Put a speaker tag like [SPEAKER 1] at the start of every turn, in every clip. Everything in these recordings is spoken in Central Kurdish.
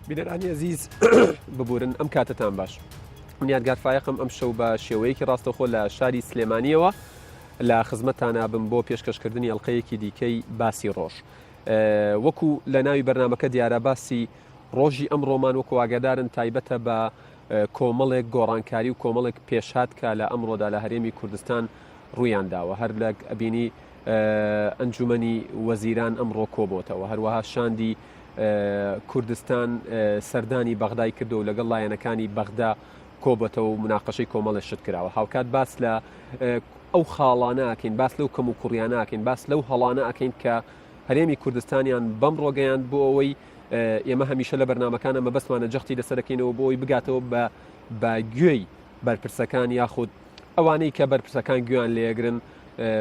[SPEAKER 1] بینەرانی عزیز ببورن ئەم کاتتان باش. من یادگار فایقم ئەم شەو بە شێوەیەکی ڕاستەوخۆ لە شاری سلێمانیەوە لە خزمەتتانە بم بۆ پێشکەشکردنی ئەڵلقەیەکی دیکەی باسی ڕۆژ. وەکو لە ناوی بەرنمەکە دیارە باسی ڕۆژی ئەم ڕۆمان وەکو ئاگادارن تایبەتە بە کۆمەڵێک گۆڕانکاری و کۆمەڵێک پێشات کە لە ئەمڕۆدا لە هەرێمی کوردستان ڕوویانداوە هەر لە ئەبینی ئەنجومەنی وەزیران ئەمڕۆ کۆبۆتەوە هەروەها شاندی کوردستان سەردانی بەغدای کردو و لەگەڵ لایەنەکانی بەغدا کۆبەتەوە و مناقەشەی کۆمەڵە شت کراوە هاوکات باس لە ئەو خاڵانە ئەکەین باس لەو کەم و کوڕیانە ئەکەین باس لەو هەڵانە ئەکەین کە هەرێمی کوردستانیان بەم ڕۆگەیان بۆ ئەوەی ئێمە هەمیشە لە بەرنمەکانە مەبەستمانە جەختی لەسەرەکەینەوە بۆ ئەوی بگاتەوە بە گوێی بەرپرسەکان یاخود ئەوانەی کە بەرپرسەکان گویان لێگرن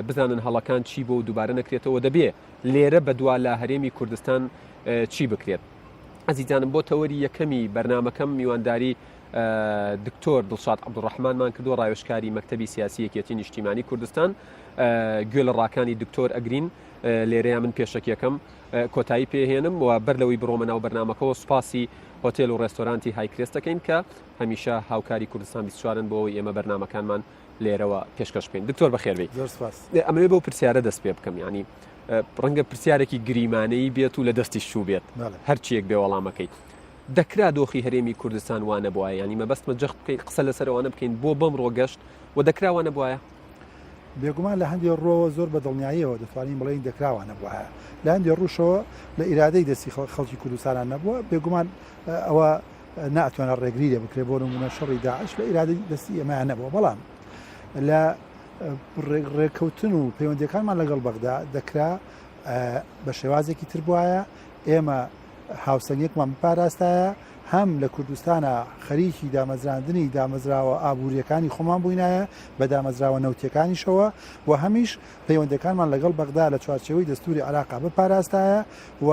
[SPEAKER 1] بزانن هەڵەکان چی بۆ و دووبارە نەکرێتەوە دەبێ لێرە بەدوا لە هەرێمی کوردستان چی بکرێت. ئەزیزانم بۆ تەوەری یەکەمی بەرنمەکەم میوانداری دکتۆر دڵشاد عەبدوڕەحمانمان کردو ڕایۆشکاری مەکتەبی سیاسی یەکێتی نیشتیمانی کوردستان گوێ لە ڕاکانی دکتۆر ئەگرین لێرەیە من پێشەکیەکەم کۆتایی پێهێنم و بەر لەوەی بڕۆمە ناو بەرنمەکەەوە سوپاسی هۆتێل و ڕێستۆرانتی هایکرێست دەکەین کە هەمیشە هاوکاری کوردستان 24 بۆەوەی ئێمە بەرنمەکانمان لێرەوە پێشکەش بکەین. دکتۆر بەخێربێ ئەمەوێ بەو پرسیارە دەست پێ بکەم ینی ڕەنگە پرسیارێکی گریمانەی بێت و لە دەستی شوو بێت هەرچیەک بێ وەڵامەکەی دەکرا دۆخی هەرێمی کوردستان وانە بواە ینی مەبەستمە جەخت بکەین قسە لەسەرەوانە بکەین بۆ بەم ڕۆگەشت و دەکراوانە بواە
[SPEAKER 2] بێگومان لە هەندێک ڕۆوە زۆر بە دڵنیاییەوە دەتوانین بڵین دەکراوانە بواە لە هەندێک ڕوشەوە لە ئیرادەی دەستی خەڵکی کوردستانان نەبووە بێگومان ئەوە ناتوانە ڕێگری لێ بکرێ بۆ نمونە شەڕی داعش لە ئیرادەی دەستی ئێمەیان نەبووە بەڵام لە ڕێککەوتن و پەیوەندیەکانمان لەگەڵ بەغدا دەکرا بە شێوازێکی تر بواە ئێمە هاوسەنگێکمان بپاراستایە هەم لە کوردستانە خەریکی دامەزراندنی دامەزراوە ئابوووریەکانی خۆمان بووینایە بە دامەزراوە نەوتیەکانیشەوە و هەمیش پەیوەندەکانمان لەگەڵ بەغدا لە چوارچێوەی دەستوری عێراقا بپاراستایە و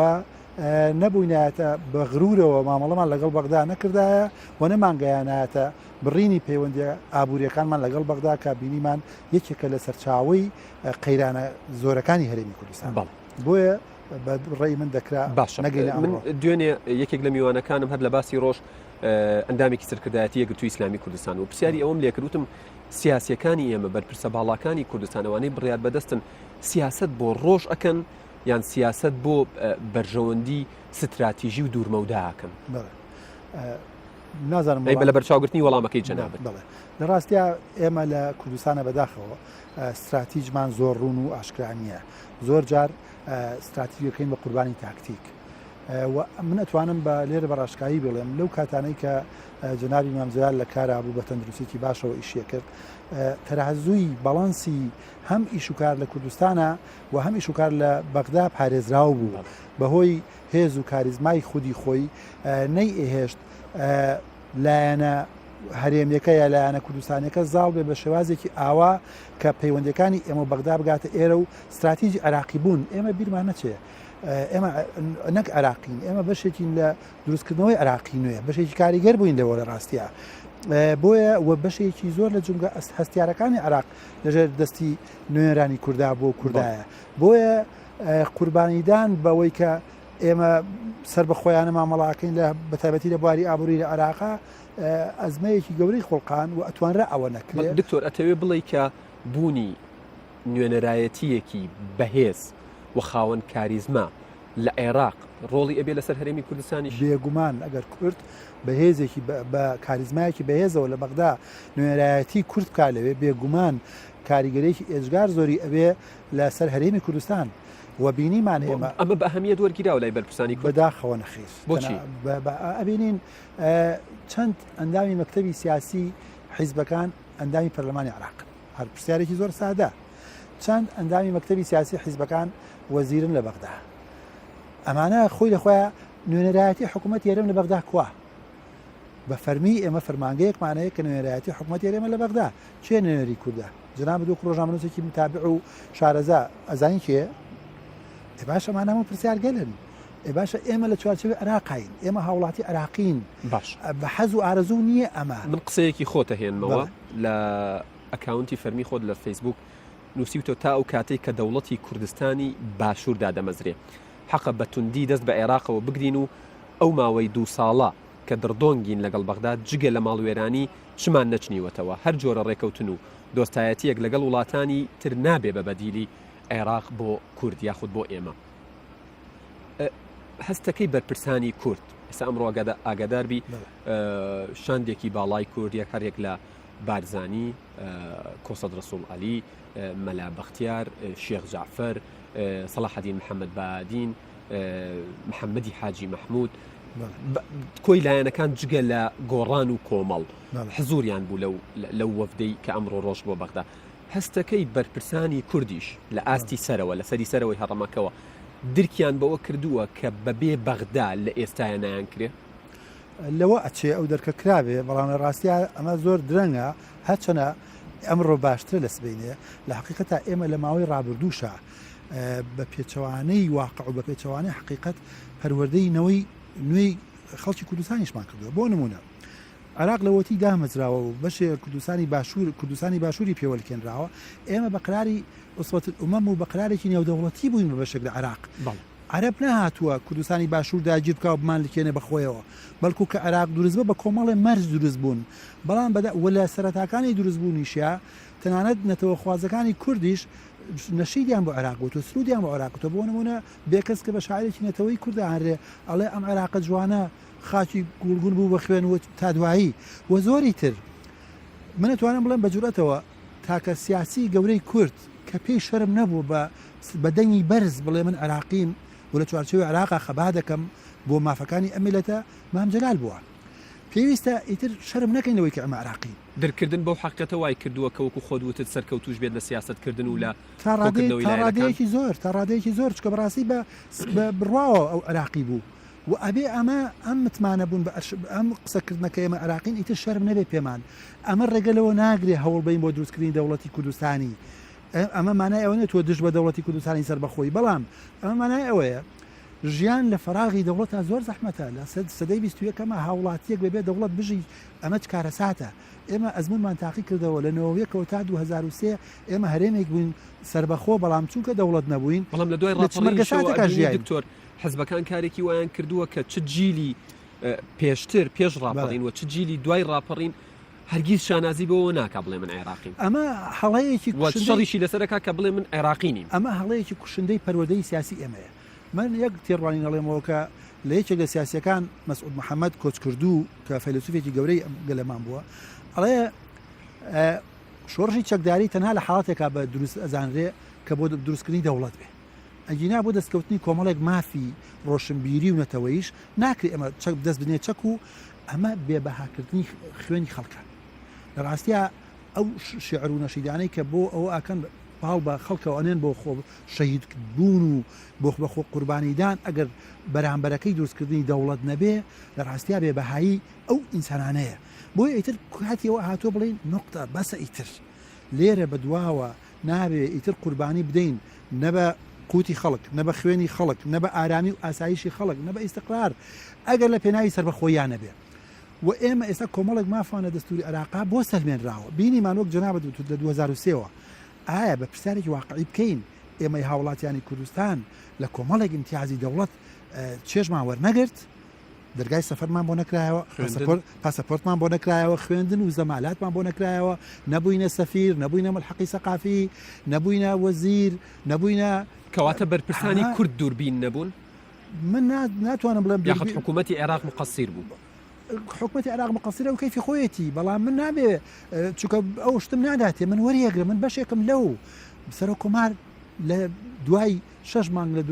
[SPEAKER 2] نەبووینایەتە بە غرورەوە مامەڵەمان لەگەڵ بەغدا نەکردایە و نەمانگەیانایەتە بڕینی پەیوەندی ئابوووریەکانمان لەگەڵ بەغدا کە بینیمان یەکێکە لە سەرچاوەی قەیرانە زۆرەکانی هەرێمی کوردستان بۆیە ڕێی من دەکرا
[SPEAKER 1] باش من دوێنێ یەکێک لە میوانەکانم هەر لە باسی ڕۆژ ئەندامێکی سەرکردایەتی یەکگرتووی ئیسلامی کوردستان و پرسیاری ئەوم لێکردوتم سیاسیەکانی ئێمە بەرپرسە باڵاکانی کوردستانەوانەی بڕیار بەدەستن سیاست بۆ ڕۆژ ئەکەن یان سیاست بۆ بەرژەوەندی ستراتیژی و دوورمەوداکەن
[SPEAKER 2] نازانم
[SPEAKER 1] بە لە بەرچاوگرتنی وەڵامەکەی جەنابەت
[SPEAKER 2] لە ڕاستیا ئێمە لە کوردستانە بەداخەوە استراتیژمان زۆر ڕوون و ئاشکرانیە زۆر جار استراتیژیەکەین بە قوربانی تاکتیک من ئەتوانم بە لێرە بەڕاشکایی بڵێم لەو کاتانەی کە جەنابی مامزیال لە کارا بوو بە تەندروستێکی باشەوە ئیشیە کرد تەرازووی باڵانسی هەم ئیشوکار لە کوردستانە و هەم ئیشوکار لە بەغدا پارێزراو بوو بەهۆی هێز و کاریزمای خودی خۆی نەی ئێهێشت لایەنە هەرێمیەکە یا لایەنە کوردستانەکە زاڵ بێ بە شێوازێکی ئاوا کە پەیوەندەکانی ئێمە بەغدا بگاتە ئێرە و استراتیژی عێراقی بوون ئێمە بیرمان نەچێ ئێمە نەک عێراقین ئێمە بەشێکین لە دروستکردنەوەی عێراقی نوێ بەشێکی کاریگەر بووین لەوە لە ڕاستیە بۆیە وە بەشێکی زۆر لە جونگە هەستیارەکانی عێراق لەژێر دەستی نوێنەرانی کووردا بۆ کوردایە بۆیە قوربانیدان بەوەی کە ئێمە سەر بە خۆیانە مامەڵاکەین لە بەتایبەتی لە بواری ئابووری لە عێراقا ئەزمەیەکی گەورەی خۆڵقان و ئەتوانرا ئەوە نەکرێت.
[SPEAKER 1] دکتۆر ئەتەوێ بڵێ کە بوونی نوێنەرایەتیەکی بەهێز و خاوەن کاریزما لە عێراق ڕۆڵی ئەبێ لەسەر هەرێمی کوردستانی
[SPEAKER 2] بێگومان ئەگەر کورد بەهێزێکی بە کاریزمایەکی بەهێزەوە لە بەغدا نوێنەرایەتی کورد بکات لەوێ بێگومان کاریگەرێکی ئێجگار زۆری ئەبێ لەسەر هەرێمی کوردستان و بینیمان
[SPEAKER 1] ئەمە بە ئەهەمیەت وەرگیراوە لای بەرپرسانی
[SPEAKER 2] بەداخەوە نەخیر
[SPEAKER 1] بۆچی
[SPEAKER 2] ئەبینین چەند ئەندامی مەکتەبی سیاسی حیزبەکان ئەندامی پەرلەمانی عێراق هەر پرسیارێکی زۆر سادە چەند ئەندامی مەکتەبی سیاسی حیزبەکان وەزیرن لە بەغدا ئەمانە خۆی لەخۆیان نوێنەرایەتی حکوومەت یێرەم لە بەغدا کووە بە فەرمی ئێمە فەرمانگەیەکمانەیە کە نوێنەرایەتی حکوومەت یێرەمە لە بەغدا چێ نوێنەری کووردە جناب دوو ڕۆژنامەنووسێکی متابع و شارەزا ئەزانی کێ باش ئەمانە هەموو پرسیارگەلن باشە ئێمە لە چوارچێوەی عێراقین ئێمە هاوڵاتی عێراقین
[SPEAKER 1] باش
[SPEAKER 2] بە حەز و ئارەزوو نییە ئەمە
[SPEAKER 1] من قسەیەکی خۆتە هێنمەوە لە ئەکاونتی فەرمی خۆت لە فەیسبوک نووسیوتۆ تا ئەو کاتێک کە دەوڵەتی کوردستانی باشوور دادەمەزرێ حەقە بە توندی دەست بە عێراقەوە بگرین و ئەو ماوەی 2 ساڵە کە دڕدۆنگین لەگەڵ بەغداد جگە لە ماڵوێرانی چمان نەچنیوەتەوە هەر جۆرە ڕێکەوتن و دۆستایەتیەک لەگەڵ وڵاتانی تر نابێ بە بەدیلی عێراق بۆ کورد یاخود بۆ ئێمە هەستەکەی بەرپرسانی کورد ئێستا ئەمڕۆ ئاگاداربی شاندێکی باڵای کورد یەک هەرێک لە بارزانی کۆسەد ڕەسوڵ عەلی مەلا بەختیار شێخ جعفەر سەلاحەدین محەممەد بادین محەممەدی حاجی مەحموود کۆی لایەنەکان جگە لە گۆڕان و کۆمەڵ حزوریان بوو لەو وەفدەی کە ئەمڕۆ ڕۆژ بۆ بەغدا هەستەکەی بەرپرسانی کوردیش لە ئاستی سەرەوە لە سەری سەرەوەی هەڕەمەکەوە درکیان بەوە کردووە کە بەبێ بەغدا لە ئێستاە نایان کرێ
[SPEAKER 2] لەوە ئەچێ ئەو دەرکە کرابێ بەڵام لە ڕاستیا ئەمە زۆر درەنگە هەرچەنە ئەمڕۆ باشتر لە سبینێ لە حقیقەتە ئێمە لە ماوەی ڕابردووشە بە پێچەوانەی واقع و بە پێچەوانەی حقیقەت پەروەردەی نەوەی نوێی خەڵکی کوردستانیشمان کردووە بۆ نمونە عراق لەوەتی دامەزراوە و بەشێ کوردستانی باشووری پێوەلکێنراوە ئێمە بە قراری ئوسوەت الئومەم و بە قرارێکی نێودەوڵەتی بووین بە بەشێک لە عراق عەرەب نەهاتووە کوردستانی باشوور داگیر بکە و بمان لکێنێ بەخۆیەوە بەڵکو کە عراق دروستبە بە کۆمەڵی مەرج دروست بوون بەڵام وەلە سەرەتاکانی دروست بوونیشە تەنانەت نەتەوە خوازەکانی کوردیش نەشیدیان بۆ عراق بوو سرودیان بۆ عراقتە بۆ نمونە بێکەس کە بە شاعرێکی نەتەوەی کوردە هەرێ ئەڵێ ئەم عراقە جوانە خاچی گوڵگون بوو بە خوێنەوە تا دوایی وە زۆری تر من نتوانم بڵێم بە جورئەتەوە تاکە سیاسی گەورەی کورد کە پێی شەرم نەبوو بە دەنگی بەرز بڵێ من عراقیم و لە چوارچێوەی عراقا خەبا دەکەم بۆ مافەکانی ئەم میلەتە مام جەلال بووە پێویستە ئیتر شەرم نەکەینەوەی کە ئەمە عراقی
[SPEAKER 1] دەرکردن بەو حقیقەتە وای کردووە کە وەکو خۆدوتت سەرکەوتوش بێت لە سیاستکردن و لە
[SPEAKER 2] تا ڕادەیەکی زۆر چکە بەڕاستی بە بڕواوە ئەو عراقی بوو و ئەبێ ئەم متمانە بوون بە ئەم قسەکردنەکە ئێمە عراقین ئیتر شەرم نەبێ پێمان ئەمە ڕێگەلەوە ناگرێ هەوڵ بین بۆ دروستکردنی دەوڵەتی کوردستانی ئەمە مانای ئەوە نێت تۆ دژ بە دەوڵەتی کوردستانی سەر بەخۆی بەڵام ئەمە مانای ئەوەیە ژیان لە فراغی دەوڵەتە زۆر زەحمەتە لە سەدەی 21ەمە هاوڵاتیەک بێ دەوڵەت بژی ئەمە چ کارەساتە ئێمە ئەزمونمان تاقی کردەوە لە 1990 تا 2023 ئێمە هەرێمێک بووین سربەخۆ بەڵام چونکە دەوڵەت نەبووین
[SPEAKER 1] بەڵام لە دوای ڕاپەڕینەکە ژیان دکتۆر حەزبەکان کارێکی وایان کردووە کە چ جیلی پێشتر پێش ڕاپەڕین و چ جیلی دوای ڕاپەڕین هەرگیز شانازی بەوە ناکا بڵێ من عێراقیم
[SPEAKER 2] ئەمە هەڵەیەکی
[SPEAKER 1] شەڕیشی لەسەرەکە کە بڵێ من عێراقینیم
[SPEAKER 2] ئەمە هەڵەیەکی کوشندەی پەروەردەی سیاسی ئێمەیە من یەک تێڕوانی نەڵێمەوە کە لە یەکێک لە سیاسیەکان مەسعود محەممەد کۆچکردو کە فەیلسوفێکی گەورەی گەلەمان بووە ئەڵێ شۆڕژی چەکداری تەنها لە حاڵاتێکا بە دروست ئەزانرێ کە بۆ دروستکردنی دەوڵەت بێ ئەگینا بۆ دەستکەوتنی کۆمەڵێک مافی ڕۆشنبیری و نەتەوەیش ناکرێ ئەمە دەست بنێ چەک و ئەمە بێبەهاکردنی خوێنی خەڵکە لە ڕاستیە ئەو شێعر و نەشیدانەی کە بۆ ئەوە ئاکەن باو بە خەڵکەوە ئەنێن بۆ خۆ شەهید بوون و بۆ بەخۆ قوربانیدان ئەگەر بەرامبەرەکەی دروستکردنی دەوڵەت نەبێ لە ڕاستیا بێبەهایی ئەو ئینسانانەیە بۆی ئیتر کاتیەوە هاتۆ بڵین نقطە بەسە ئیتر لێرە بەدواوە نابێ ئیتر قوربانی بدەین نەبە قوتی خەڵک نەبە خوێنی خەڵک نەبە ئارامی و ئاسایشی خەڵک نەبە ئیستقرار ئەگەر لە پێناوی سەربەخۆیان نەبێ و ئێمە ئێستا کۆمەڵێک مافانە دەستوری عێراقا بۆ سەلمێنراوە بینیمان وەک جەنابەت لە 2023ەوە ئایا بە پرسیارێکی واقعی بکەین ئێمەی هاوڵاتیانی کوردستان لە کۆمەڵێک امتیازی دەوڵەت چێژمان وەرنەگرت دەرگای سەفەرمان بۆ نەکرایەوە پاسەپۆرتمان بۆ نەکرایەوە خوێندن و زەمالاتمان بۆ نەکرایەوە نەبووینە سەفیر نەبووینە ملحەقی سەقافی نەبووینە وەزیر نەبووینە
[SPEAKER 1] کەواتە بەرپرسانی کورد دووربین نەبوون
[SPEAKER 2] من ناتوانم بڵێم
[SPEAKER 1] یاخود حکوومەتی عێراق مقصیر بوو
[SPEAKER 2] حکومەتی عێراق مقصرە و کەیفی خۆیەتی بەڵام من نابێ چونکە ئەو شتم ناداتێ من وەریەگرە من بەشێکم لەو سەرۆک کۆمار لە دوای 6 مانگ لە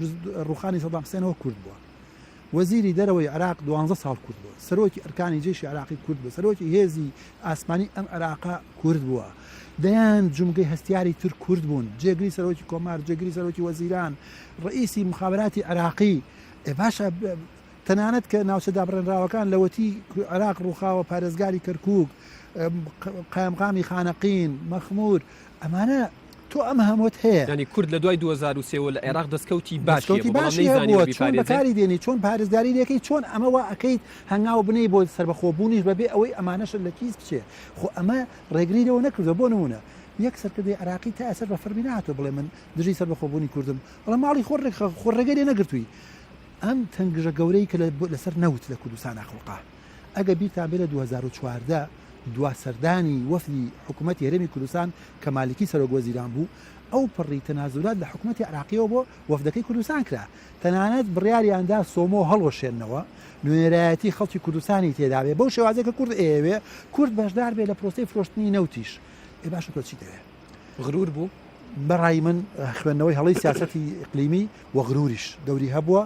[SPEAKER 2] ڕوخانی سەدام حوسێنەوە کورد بووە وەزیری دەرەوەی عێراق 12 ساڵ کورد بووە سەرۆکی ئەرکانی جێشی عێراقی کورد بووە سەرۆکی هێزی ئاسمانی ئەم عێراقا کورد بووە دەیان جومگەی هەستیاری تر کورد بوون جێگری سەرۆکی کۆمار جێگری سەرۆکی وەزیران ڕئیسی مخابراتی عێراقی باشە تەنانەت کە ناوچە دابڕێنراوەکان لەوەتی عێراق ڕووخاوە پارێزگاری کەرکووک قایمقامی خانەقین مەخمور ئەمانە تۆ ئەمە هەمووت هەیە
[SPEAKER 1] ینی کورد لە دوای 2023 لە عێراق دەستکەوتی
[SPEAKER 2] باشی دێنی چۆن پارێزگاری دەکەی چۆن ئەمەوە ئەەکەیت هەنگاو بنەی بۆ سەربەخۆبوونیش بەبێ ئەوەی ئەمانەش لە کیس بچێ خۆ ئەمە ڕێگریەوە نەکردە بۆ نمونە یەک سەرکردی عراقی تا ئەسەر بە فەرمی نهاتۆ بڵێ من دژی سەربەخۆبوونی کوردم بەڵام ماڵی خۆڕێگەری نەگرتووی ئەم تەنگژە گەورەی کە لەسەر نەوت لە کوردستانە خەڵقا ئەگە بیرتان بێ لە 2014 دوا سەردانی وەفدی حکوومەتی هەرێمی کوردستان کە مالکی سەرۆک وەزیران بوو ئەو پڕی تەنازولات لە حکوومەتی عراقیەوە بۆ وەفدەکەی کوردستان کرا تەنانەت بڕیاریاندا سۆمۆ هەڵوەشێننەوە نوێنەرایەتی خەڵکی کوردستانی تێدا بێ بەو شێوازێک کە کورد ئێوێ کورد بەشدار بێ لە پرۆسەی فرۆشتنی نەوتیش باش تۆ چی دەوێ
[SPEAKER 1] غرور بوو
[SPEAKER 2] بەڕای من خوێندنەوەی هەڵی سیاسەتی ئیقلیمی و غروریش دەوری هەبووە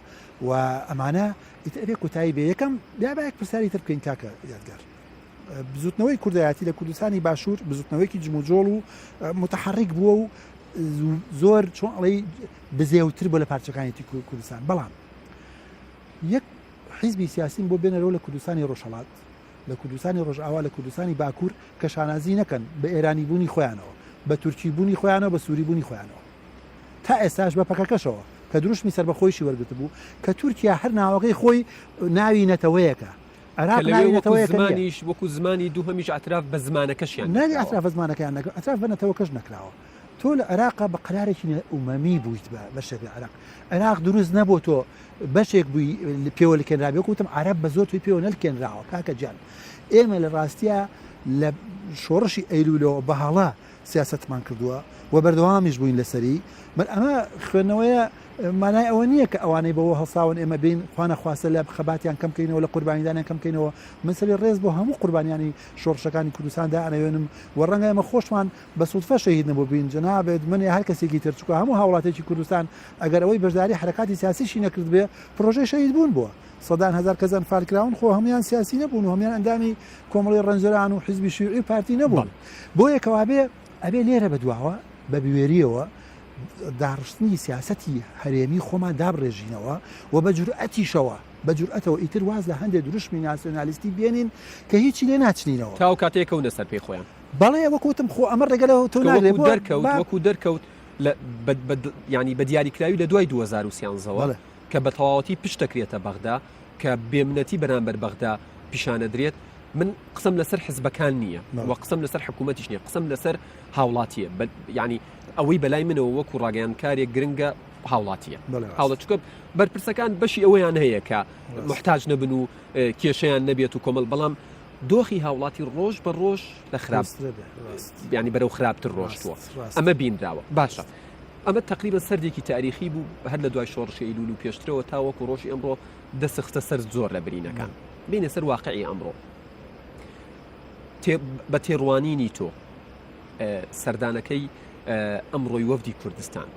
[SPEAKER 2] و ئەمانە ئیتەبێ کوتایی بێ یەکەم دابایەک پرسیاری تر بکەین کاکە یادگار بزوتنەوەی کوردایەتی لە کوردستانی باشوور بزوتنەوەیکی جموجۆڵ و متحرک بووە و زۆر چۆن ئەڵێ بزێوتر بۆ لە پارچەکانیەتی کوردستان بەڵام یەک حیزبی سیاسیم بۆ بێنەرەوە لە کوردستانی ڕۆژهەڵات لە کوردستانی ڕۆژئاوا لە کوردستانی باکوور کە شانازی نەکەن بە ئێرانی بوونی خۆیانەوە بە تورکی بوونی خۆیانەوە بە سووری بوونی خۆیانەوە تا ئێستاش بە پەکەکەشەوە کە دروشمی سەربەخۆیشی وەرگرت بوو کە تورکیا هەر ناوەکەی خۆی ناوی نەتەوەیەکە
[SPEAKER 1] زمانیش وەکو زمانی دووهەمیش ئەتراف بە زمانەکەشیان
[SPEAKER 2] نانی ئەتراف بە زمانەکەیان نەکە ئەتراف بە نەتەوەکەش نەکراوە تۆ لە عێراقا بە قەرارێکی ئومەمی بوویت بە بەشێک لە عێراق دروست نەبوو تۆ بەشێک بووی پێوە لکێنرابێ وتم عەرەب بە زۆر توی پێوە نەلکێنراوە کاکە گیان ئێمە لە ڕاستیە لە شۆڕشی ئەیلولەوە بەهاڵا سیاستمان کردووە و بەردەوامیش بووین لەسەری من ئەمە خوێندنەوەیە مانای ئەوە نییە کە ئەوانەی بەوە هەڵساون ئێمە بین خوانە خواستە لە خەباتیان کەمکەینەوە لە قوربانیدانیان کەمکەینەوە من سەری ڕێز بۆ هەموو قوربانیانی شۆڕشەکانی کوردستاندا ئەنەوێنم و ڕەنگە ئێمە خۆشمان بە سوودفە شەهید نەبوو بین جەنابێت من هەر کەسێکی تر چووکە هەموو هاوڵاتێکی کوردستان ئەگەر ئەوەی بەشداری حرکاتی سیاسیشی نەکرد بێ پرۆژەی شەهید بوون بووە سەدان هزار کەسان فالکراون خۆ هەمویان سیاسی نەبوون و هەمویان ئەندامی کۆمەڵی ڕەنجەران و حیزبی شیوعی پارتی نەبوون بۆ یەکەوە ئەبێ لێرە بەدواوە بە بوێریەوە داڕشتنی سیاسەتی هەرێمی خۆمان دابڕێژینەوە و بە جورئەتیشەوە بە جورئەتەوە ئیتر واز لە هەندێک دروشمی ناسیۆنالیستی بێنین کە هیچی لێ ناچنینەوە
[SPEAKER 1] تاو کاتێکەوە سەر پێی خۆیان
[SPEAKER 2] بەڵێ وەکوتم خۆ ئەمە ڕێگەلەوە تۆ ناگرێت
[SPEAKER 1] وەکو دەرکەوت ینی بە دیاریکراوی لە دوای 2013ەوە کە بە تەواوەتی پشت دەکرێتە بەغدا کە بێمنەتی بەرامبەر بەغدا پیشانە درێت من قسم لەسەر حزبەکان نییە و قسم لەسەر حکوومەتیش نییە قسم لەسەر هاوڵاتیە ینی ئەوەی بەلای منەوە وەکو ڕاگەیانکارێک گرنگە هاوڵاتیە هاوڵە چکە بەرپرسەکان بەشی ئەوەیان هەیە کە محتاج نەبن و کێشەیان نەبێت و کۆمەڵ بەڵام دۆخی هاوڵاتی ڕۆژ بە ڕۆژ لە خراپ ینی بەرەو خراپتر ڕۆشتووە ئەمە بینراوە باشە ئەمە تقریبا سەردێکی تاریخی بوو هەر لە دوای شۆڕشی ئەیلول و پێشترەوە تاوەکو ڕۆژی ئەمڕۆ دەسەختە سەر زۆر لە برینەکان بینە سەر واقعی ئەمڕۆ بە تێڕوانینی تۆ سەردانەکەی ئەمڕۆی وەفدی کوردستان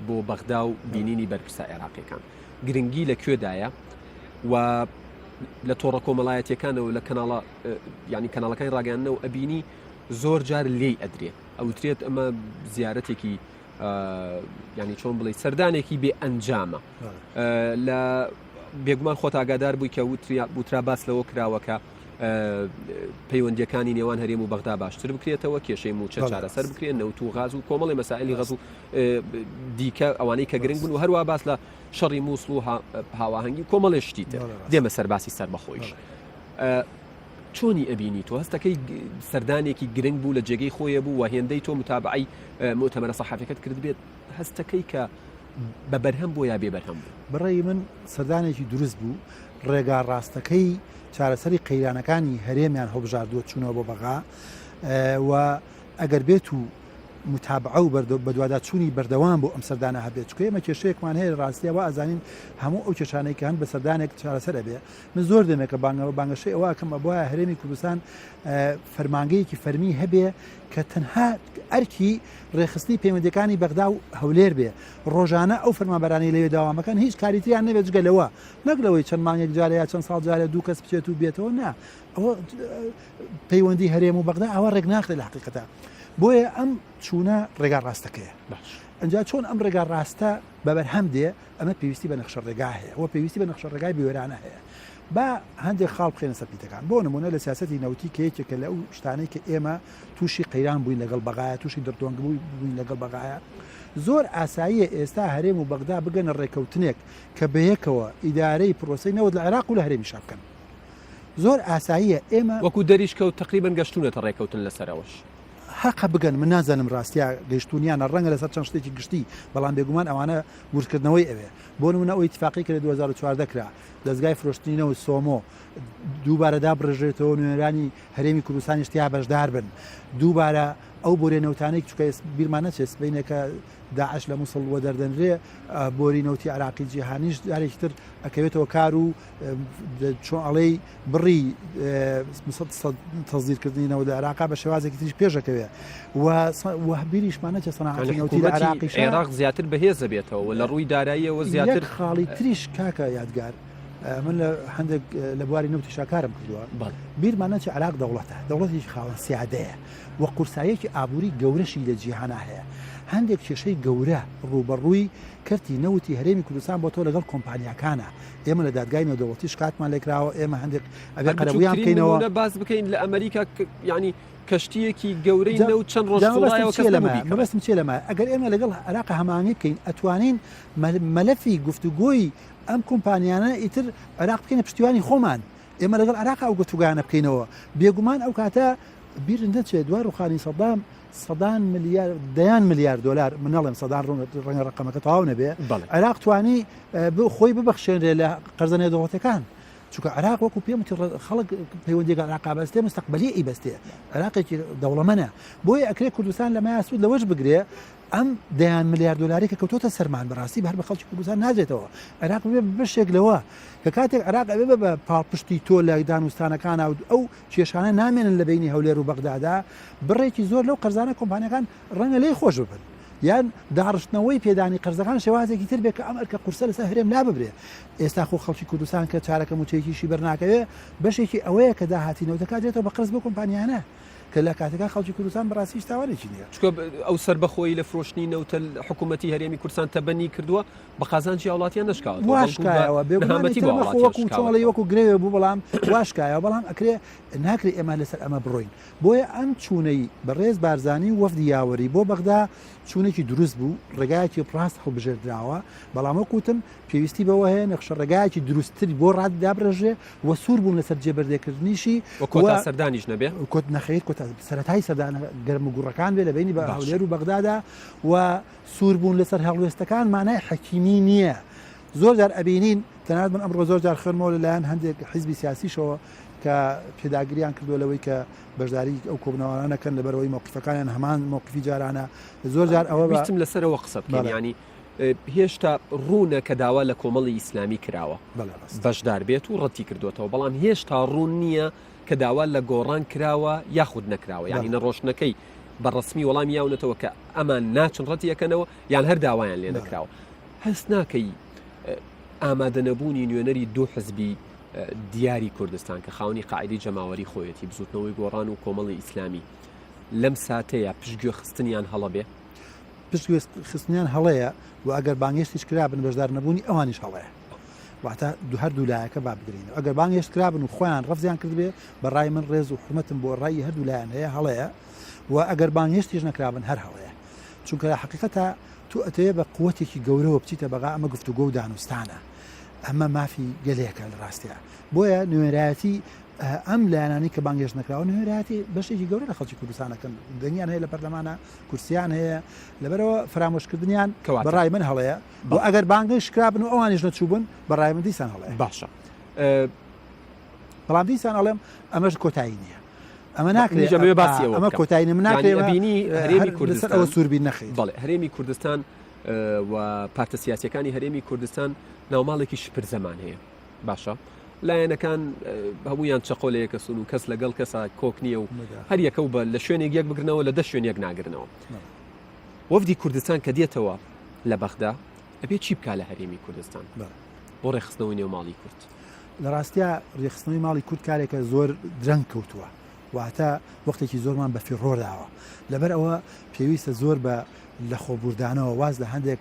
[SPEAKER 1] بۆ بەغدا و بینینی بەرپرسە عێراقیەکان گرنگی لەکوێدایە و لە تۆڕە کۆمەڵایەتیەکانەوە لە کەناڵە ینی کەناڵەکانی ڕاگەیاندنەوە ئەبینی زۆر جار لێی ئەدرێت ئەوترێت ئەمە زیارەتێکی ینی چۆن بڵێ سەردانێکی بێ ئەنجامە لە بێگومان خۆت ئاگادار بووی کە وترا باس لەوە کراوەکە پەیوەندیەکانی نێوان هەرێم و بەغدا باشتر بکرێتەوە کێشەی موچە چارەسەر بکرێت نەوت و غاز و کۆمەڵی مەسائلی غەز و دیکە ئەوانەی کە گرنگ بوون و هەروە باس لە شەڕی مووسڵ و هاواهەنگی کۆمەڵێ شتی تر دێمە سەرباسی سەربەخۆیش چۆنی ئەبینی تۆ هەستەکەی سەردانێکی گرنگ بوو لە جێگەی خۆیە بوو و هێندەی تۆ متابعی مؤتەمەرە سەحافیەکەت کرد بێت هەستەکەی کە بە بەرهەم بۆ یا بێ بەرهەم بوو
[SPEAKER 2] بڕێی من سەردانێکی دروست بوو ڕێگا ڕاستەکەی چارەسەری قەیرانەکانی هەرێمیان هەڵبژاردووە چوونەوە بۆ بەغا و ئەگەر بێت و متابعە و بەدوادا چوونی بەردەوام بۆ ئەم سەردانە هەبێت چکە ئێمە کێشەیەکمان هەیە ڕاستیەوە ئازانین هەموو ئەو کێشانەی کە هەن بە سەردانێک چارەسەر ئەبێ من زۆر دەمێکە بانگەشەی ئەوە کەم بۆە هەرێمی کوردستان فەرمانگەیەکی فەرمی هەبێ کە تەنها ئەرکی ڕێخستنی پەیوەندیەکانی بەغدا و هەولێر بێ ڕۆژانە ئەو فەرمانبەرانی لەوێ داوامەکەن هیچ کاریتیان نەبێت جگەلەوە نەگلەوەی چەند مانگێک جارە یا چەند ساڵ جارە دوو کەس بچێت و بێتەوە نا ئەوە پەیوەندی هەرێم و بەغدا ئەوە ڕێک ناخرێت لە حقیقەتە بۆیە ئەم چوونە ڕێگا ڕاستەکەیە ئەنجا چۆن ئەم ڕێگا ڕاستە بەبەرهەم دێ ئەمە پێویستی بە نەخشە ڕێگا هەیە ئەوە پێویستی بە نەخشە ڕێگای بوێرانە هەیە با هەندێک خاڵ بخێنە سەر پیتەکان بۆ نمونە لە سیاسەتی نەوتی کەیەکێکە لە ئەو شتانەی کە ئێمە تووشی قەیران بووین لەگەڵ بەغایە تووشی دەرتۆنگ بووین لەگەڵ بەغایە زۆر ئاساییە ئێستا هەرێم و بەغدا بگەنە ڕێکەوتنێک کە بەیەکەوە ئیدارەی پرۆسەی نەوت لە عێراق و لە هەرێمی شابکەن زۆر ئاساییە ئێمە
[SPEAKER 1] وەکو دەریشکە و تقریبا گەشتونەتە ڕێکەوتن لەسەرەوەش
[SPEAKER 2] حەقە بگەن من نازانم ڕاستیا گەیشتونیانە ڕەنگە لەسەر چەند شتێکی گشتی بەڵام بێگومان ئەوانە ورکردنەوەی ئەوێ بۆ نمونە ئەوەی اتفاقی کرد 2014 کرا دەستگای فرۆشتنینەوە سۆمۆ دووبارە دابڕژێتەوە نوێنەرانی هەرێمی کوردستانی شتیا بەشدار بن دووبارە ئەو بۆرێنەوتانەی چکە بیرمانە چێت بینێکە داعش لە مووسڵ وە دەردەنرێ بۆری نەوتی عراقی جیهانیش جارێکی تر ئەکەوێتەوە کار و چۆن ئەڵەی بڕی تەزیرکردنینەوە لە عراقا بە شێوازێکی تریش پێشەکەوێ و بیریشمانە چە سەناعەتی نەوتی لە عراقی
[SPEAKER 1] عێراق زیاتر بەهێز دەبێتەوە لە ڕووی داراییەوە زیاتر
[SPEAKER 2] خاڵی تریش کاکە یادگار من لە هەندێک لە بواری نەوتی شاکارم کردووە بیرمانە چ عراق دەوڵەتێکی خاوەن سیادەیە وە قورسایەکی ئابووری گەورەشی لە جیهانا هەیە هەندێک کێشەی گەورە ڕوبەڕووی کردی نەوتی هەرێمی کوردستان بۆ تۆ لەگەڵ کۆمپانیاکانە ئێمە لە دادگای نێودەوڵەتی شکاتمان لێکراوە ئێمە هەندێک ئەبێ قەرەبوویان بکەینەوە
[SPEAKER 1] باز بکەین لە ئەمریکا ینی کەشتیەکی گەورەی نەوت چەند ڕۆژ
[SPEAKER 2] مەبەستم چێ لەمە ئەگەر ئێمە لەگەڵ عراق هەمانی بکەین ئەتوانین مەلەفی گفتوگۆی ئەم کۆمپانیانە ئیتر عراق بکەینە پشتیوانی خۆمان ئێمە لەگەڵ عراق ئەو گفتوگانە بکەینەوە بێگومان ئەو کاتە بیرن دەچێت دوای ڕوخانی سەدام دەیان ملیار دلار منەڵێم سەدان ڕەنگە ڕقەمەکە تەواو نەبێ عراق توانی خۆی ببەخشێنرێ لە قەرزە نێودەوڵەتەکان چونکە عراق وەکو پێم خەڵک پەیوەندیگە عراق بەستێ مستەقبەلی ئیبەستێ عراقێکی دەوڵەمەنە بۆیە ئەکرێ کوردستان لە مای سوود لەوەش بگرێ ئەم دەیان ملیار دلاری کە کەوتۆتە سەرمان بەڕاستی بە هەر بە خەڵکی کوردستان ناجێتەوە عراق بێ بەشێک لەوە کە کاتێک عراق ئەبێ بە پاڵپشتی تۆ لە دانوستانەکان ئەو کێشانە نامێنن لە بینی هەولێر و بەغدادا بڕێکی زۆر لەو قەرزانە کۆمپانیەکان ڕەنگە لێی خۆش ببن یان داڕشتنەوەی پێدانی قەرزەکان شێوازێکی تر بێت کە ئەم ئەرکە قورسە لەسەر هەرێم لا ببرێ ئێستا خۆ خەڵکی کوردستان کە چارەکە موچەیەکیشی بەرناکەوێ بەشێکی ئەوەیە کە داهاتینەوەتەکە دێتەوە بە قرز بۆ کۆمپانیانە کە لە کاتەکە خەڵکی کوردستان بەڕاستی تاوانێکی نییە
[SPEAKER 1] چکە ئەو سەربەخۆی لە فرۆشتنی نەوتە حکوومەتی هەرێمی کوردستان تەبەنی کردووە بە قازانجی وڵاتیان نشکاوە
[SPEAKER 2] واشکایەوە بێ وەکو گرێوێ بوو بەڵام واشکایەوە بەڵام ئەکرێ ناکرێ ئێمە لەسەر ئەمە بڕۆین بۆیە ئەم چوونەی بەڕێز بارزانی وەفدی یاوەری بۆ بەغدا چوونێکی دروست بوو ڕێگایەکی ڕاست هەڵبژێردراوە بەڵام وەکوتم پێویستی بەوە هەیە نەخشە ڕێگایەکی دروستتری بۆ ڕاددابڕژێ وە سوور بوون لەسەر جێبەردێکردنیشی
[SPEAKER 1] کۆتا سەردانیش نەبێ
[SPEAKER 2] کۆت نەخیر کۆتا سەرەتای سەردانە گەرم و گوڕەکان بێ لە بینی بە هەولێر و بەغدادا و سوور بوون لەسەر هەڵوێستەکان مانای حەکیمی نییە زۆر جار ئەبینین تەنانەت من ئەمڕۆ زۆر جار خوێنمەوە لەلایەن هەندێک حیزبی سیاسیشەوە کە پێداگریان کردووە لەوەی کە بەشداری ئەو کۆبنەوەرانەکەن لەبەرەوەی موقفەکانیان هەمان موقفی جارانە زۆر جار ئەوە
[SPEAKER 1] ویستم لەسەرەوە قسە بکەین ینی هێشتا ڕوونە کە داوا لە کۆمەڵی ئیسلامی کراوە بەشدار بێت و ڕەتی کردوێتەوە بەڵام هێشتا ڕوون نییە کە داوا لە گۆڕان کراوە یاخود نەکراوە ینی نەڕۆشنەکەی بەڕسمی وەڵام یاونێتەوە کە ئەمان ناچن ڕەتی یەکەنەوە یان هەر داوایان لێ نەکراوە هەست ناکەی ئامادەنەبوونی نوێنەری دوو حزبی دیاری کوردستان کە خاونی قاعدەی جەماوەری خۆیەتی بزوتنەوەی گۆڕان و کۆمەڵی ئیسلامی لەم ساتەیە پشتگوێ خستنیان هەڵە بێ
[SPEAKER 2] پشتگوێ خستنیان هەڵەیە و ئەگەر بانگێشتیش کرابن بەشدار نەبوونی ئەوانیش هەڵەیە واتە هەردوو لایەکە با بگرین ئەگەر بانگێشت کرابن و خۆیان ڕەفزیان کردبێ بەڕای من ڕێز و حرمەتم بۆ ڕای هەردوو لایەن هەیە هەڵەیە و ئەگەر بانگێشتیش نەکرابن هەر هەڵەیە چونکە لە حەقیقەتە تو ئەتەیە بە قووەتێکی گەورەوە بچیتە بەغا ئەمە گفتوگۆ و دانوستانە ئەمە مافی گەلەیەکە لە ڕاستیە بۆیە نوێنەرایەتی ئەم لایەنانی کە بانگێشت نەکراوە نوێنەرایەتی بەشێکی گەورە لە خەڵکی کوردستانەکەن دەنگیان هەیە لە پەرلەمانە کورسیان هەیە لەبەرەوە فرامۆشکردنیان بەڕای من هەڵەیە بۆ ئەگەر بانگەش کرابن و ئەوانیش نەچووبن بەڕای من دیسان هەڵەیە
[SPEAKER 1] باشە
[SPEAKER 2] بەڵام دیسان هەڵێم ئەمەش کۆتایی نییە ئەمە ناکرێت ئەمە کۆتایی من
[SPEAKER 1] ناکرێبینی هەرێمی کوردستان
[SPEAKER 2] ئەوە سووربی نەخی
[SPEAKER 1] بەڵێ هەرێمی کوردستان و پارتە سیاسیەکانی هەرێمی کوردستان ناوماڵێکی شپر زەمان هەیە باشە لایەنەکان هەمویان چەقۆلەیەکە سون و کەس لەگەڵ کەسا کۆک نییە و هەر یەکە و بە لە شوێنێک یەک بگرنەوە لە 10 شوێنێک ناگرنەوە وەفدی کوردستان کە دێتەوە لە بەغدا ئەبێ چی بکا لە هەرێمی کوردستان بۆ ڕێخستنەوەی نێوماڵی کورد
[SPEAKER 2] لە ڕاستیە ڕێخستنەوەی ماڵی کورد کارێکە زۆر درەنگ کەوتووە واتە وەختێکی زۆرمان بە فیڕۆداوە لەبەر ئەوە پێویستە زۆر بە لە خۆبوردانەوە واز لە هەندێک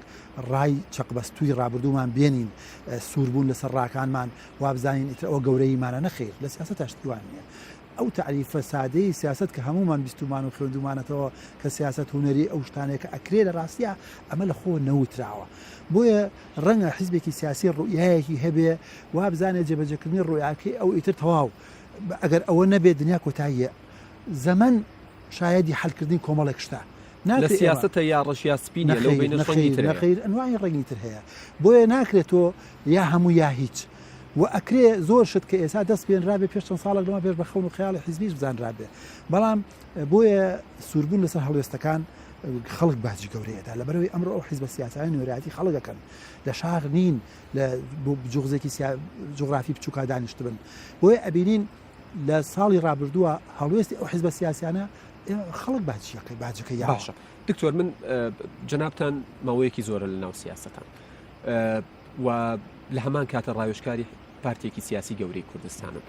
[SPEAKER 2] ڕای چەقبەستووی ڕابردوومان بێنین سووربوون لەسەر ڕاکانمان وابزانین ئیتر ئەوە گەورەیمانە نەخیر لە سیاست تاشتیوان نیە ئەو تعریفە سادەی سیاست کە هەمومان بیستومان و خوێندومانەتەوە کە سیاست هوەری ئەو شتانێکە ئەکرێ لە ڕاستیە ئەمە لە خۆ نەوتراوە بۆیە ڕەنگە حیزبێکی سیاسی ڕوئایەکی هەبێ وابزانێت جێبەجێکردنی ڕوئیاکەی ئەو ئیتر تەواو ئەگەر ئەوە نەبێت دنیا کۆتاییە زەمن شایدی حلکردنی کۆمەڵێک شتە
[SPEAKER 1] لە سیاستە یا ڕەشیا سپینە لەو بینە
[SPEAKER 2] نەخیر ئەنواعی ڕێنگی تر هەیە بۆیە ناکرێتەوە یا هەموو یا هیچ و ئەکرێ زۆر شت کە ئێستا دەست پێێنرابێ پێش چەند ساڵێک لەمە پێش بە خەون و خەیاڵی حیزبیش بزانرابێ بەڵام بۆیە سووربوون لەسەر هەڵوێستەکان خەڵک باجی گەورەیەدا لەبەرەوەی ئەمڕۆ ئەو حیزبە سیاسیانی نوێرایەتی خەڵکەکەن لە شار نین لە جوغزێکی جوغرافی بچووکا دانیشت بن بۆیە ئەبینین لە ساڵی ڕابردووە هەڵوێستی ئەو حیزبە سیاسیانە خەڵک باجەکە یا
[SPEAKER 1] باشە دکتۆر من جەنابتان ماوەیەکی زۆرە لە ناو سیاستان و لە هەمان کاتە ڕاوێژکاری پارتێکی سیاسی گەورەی کوردستانم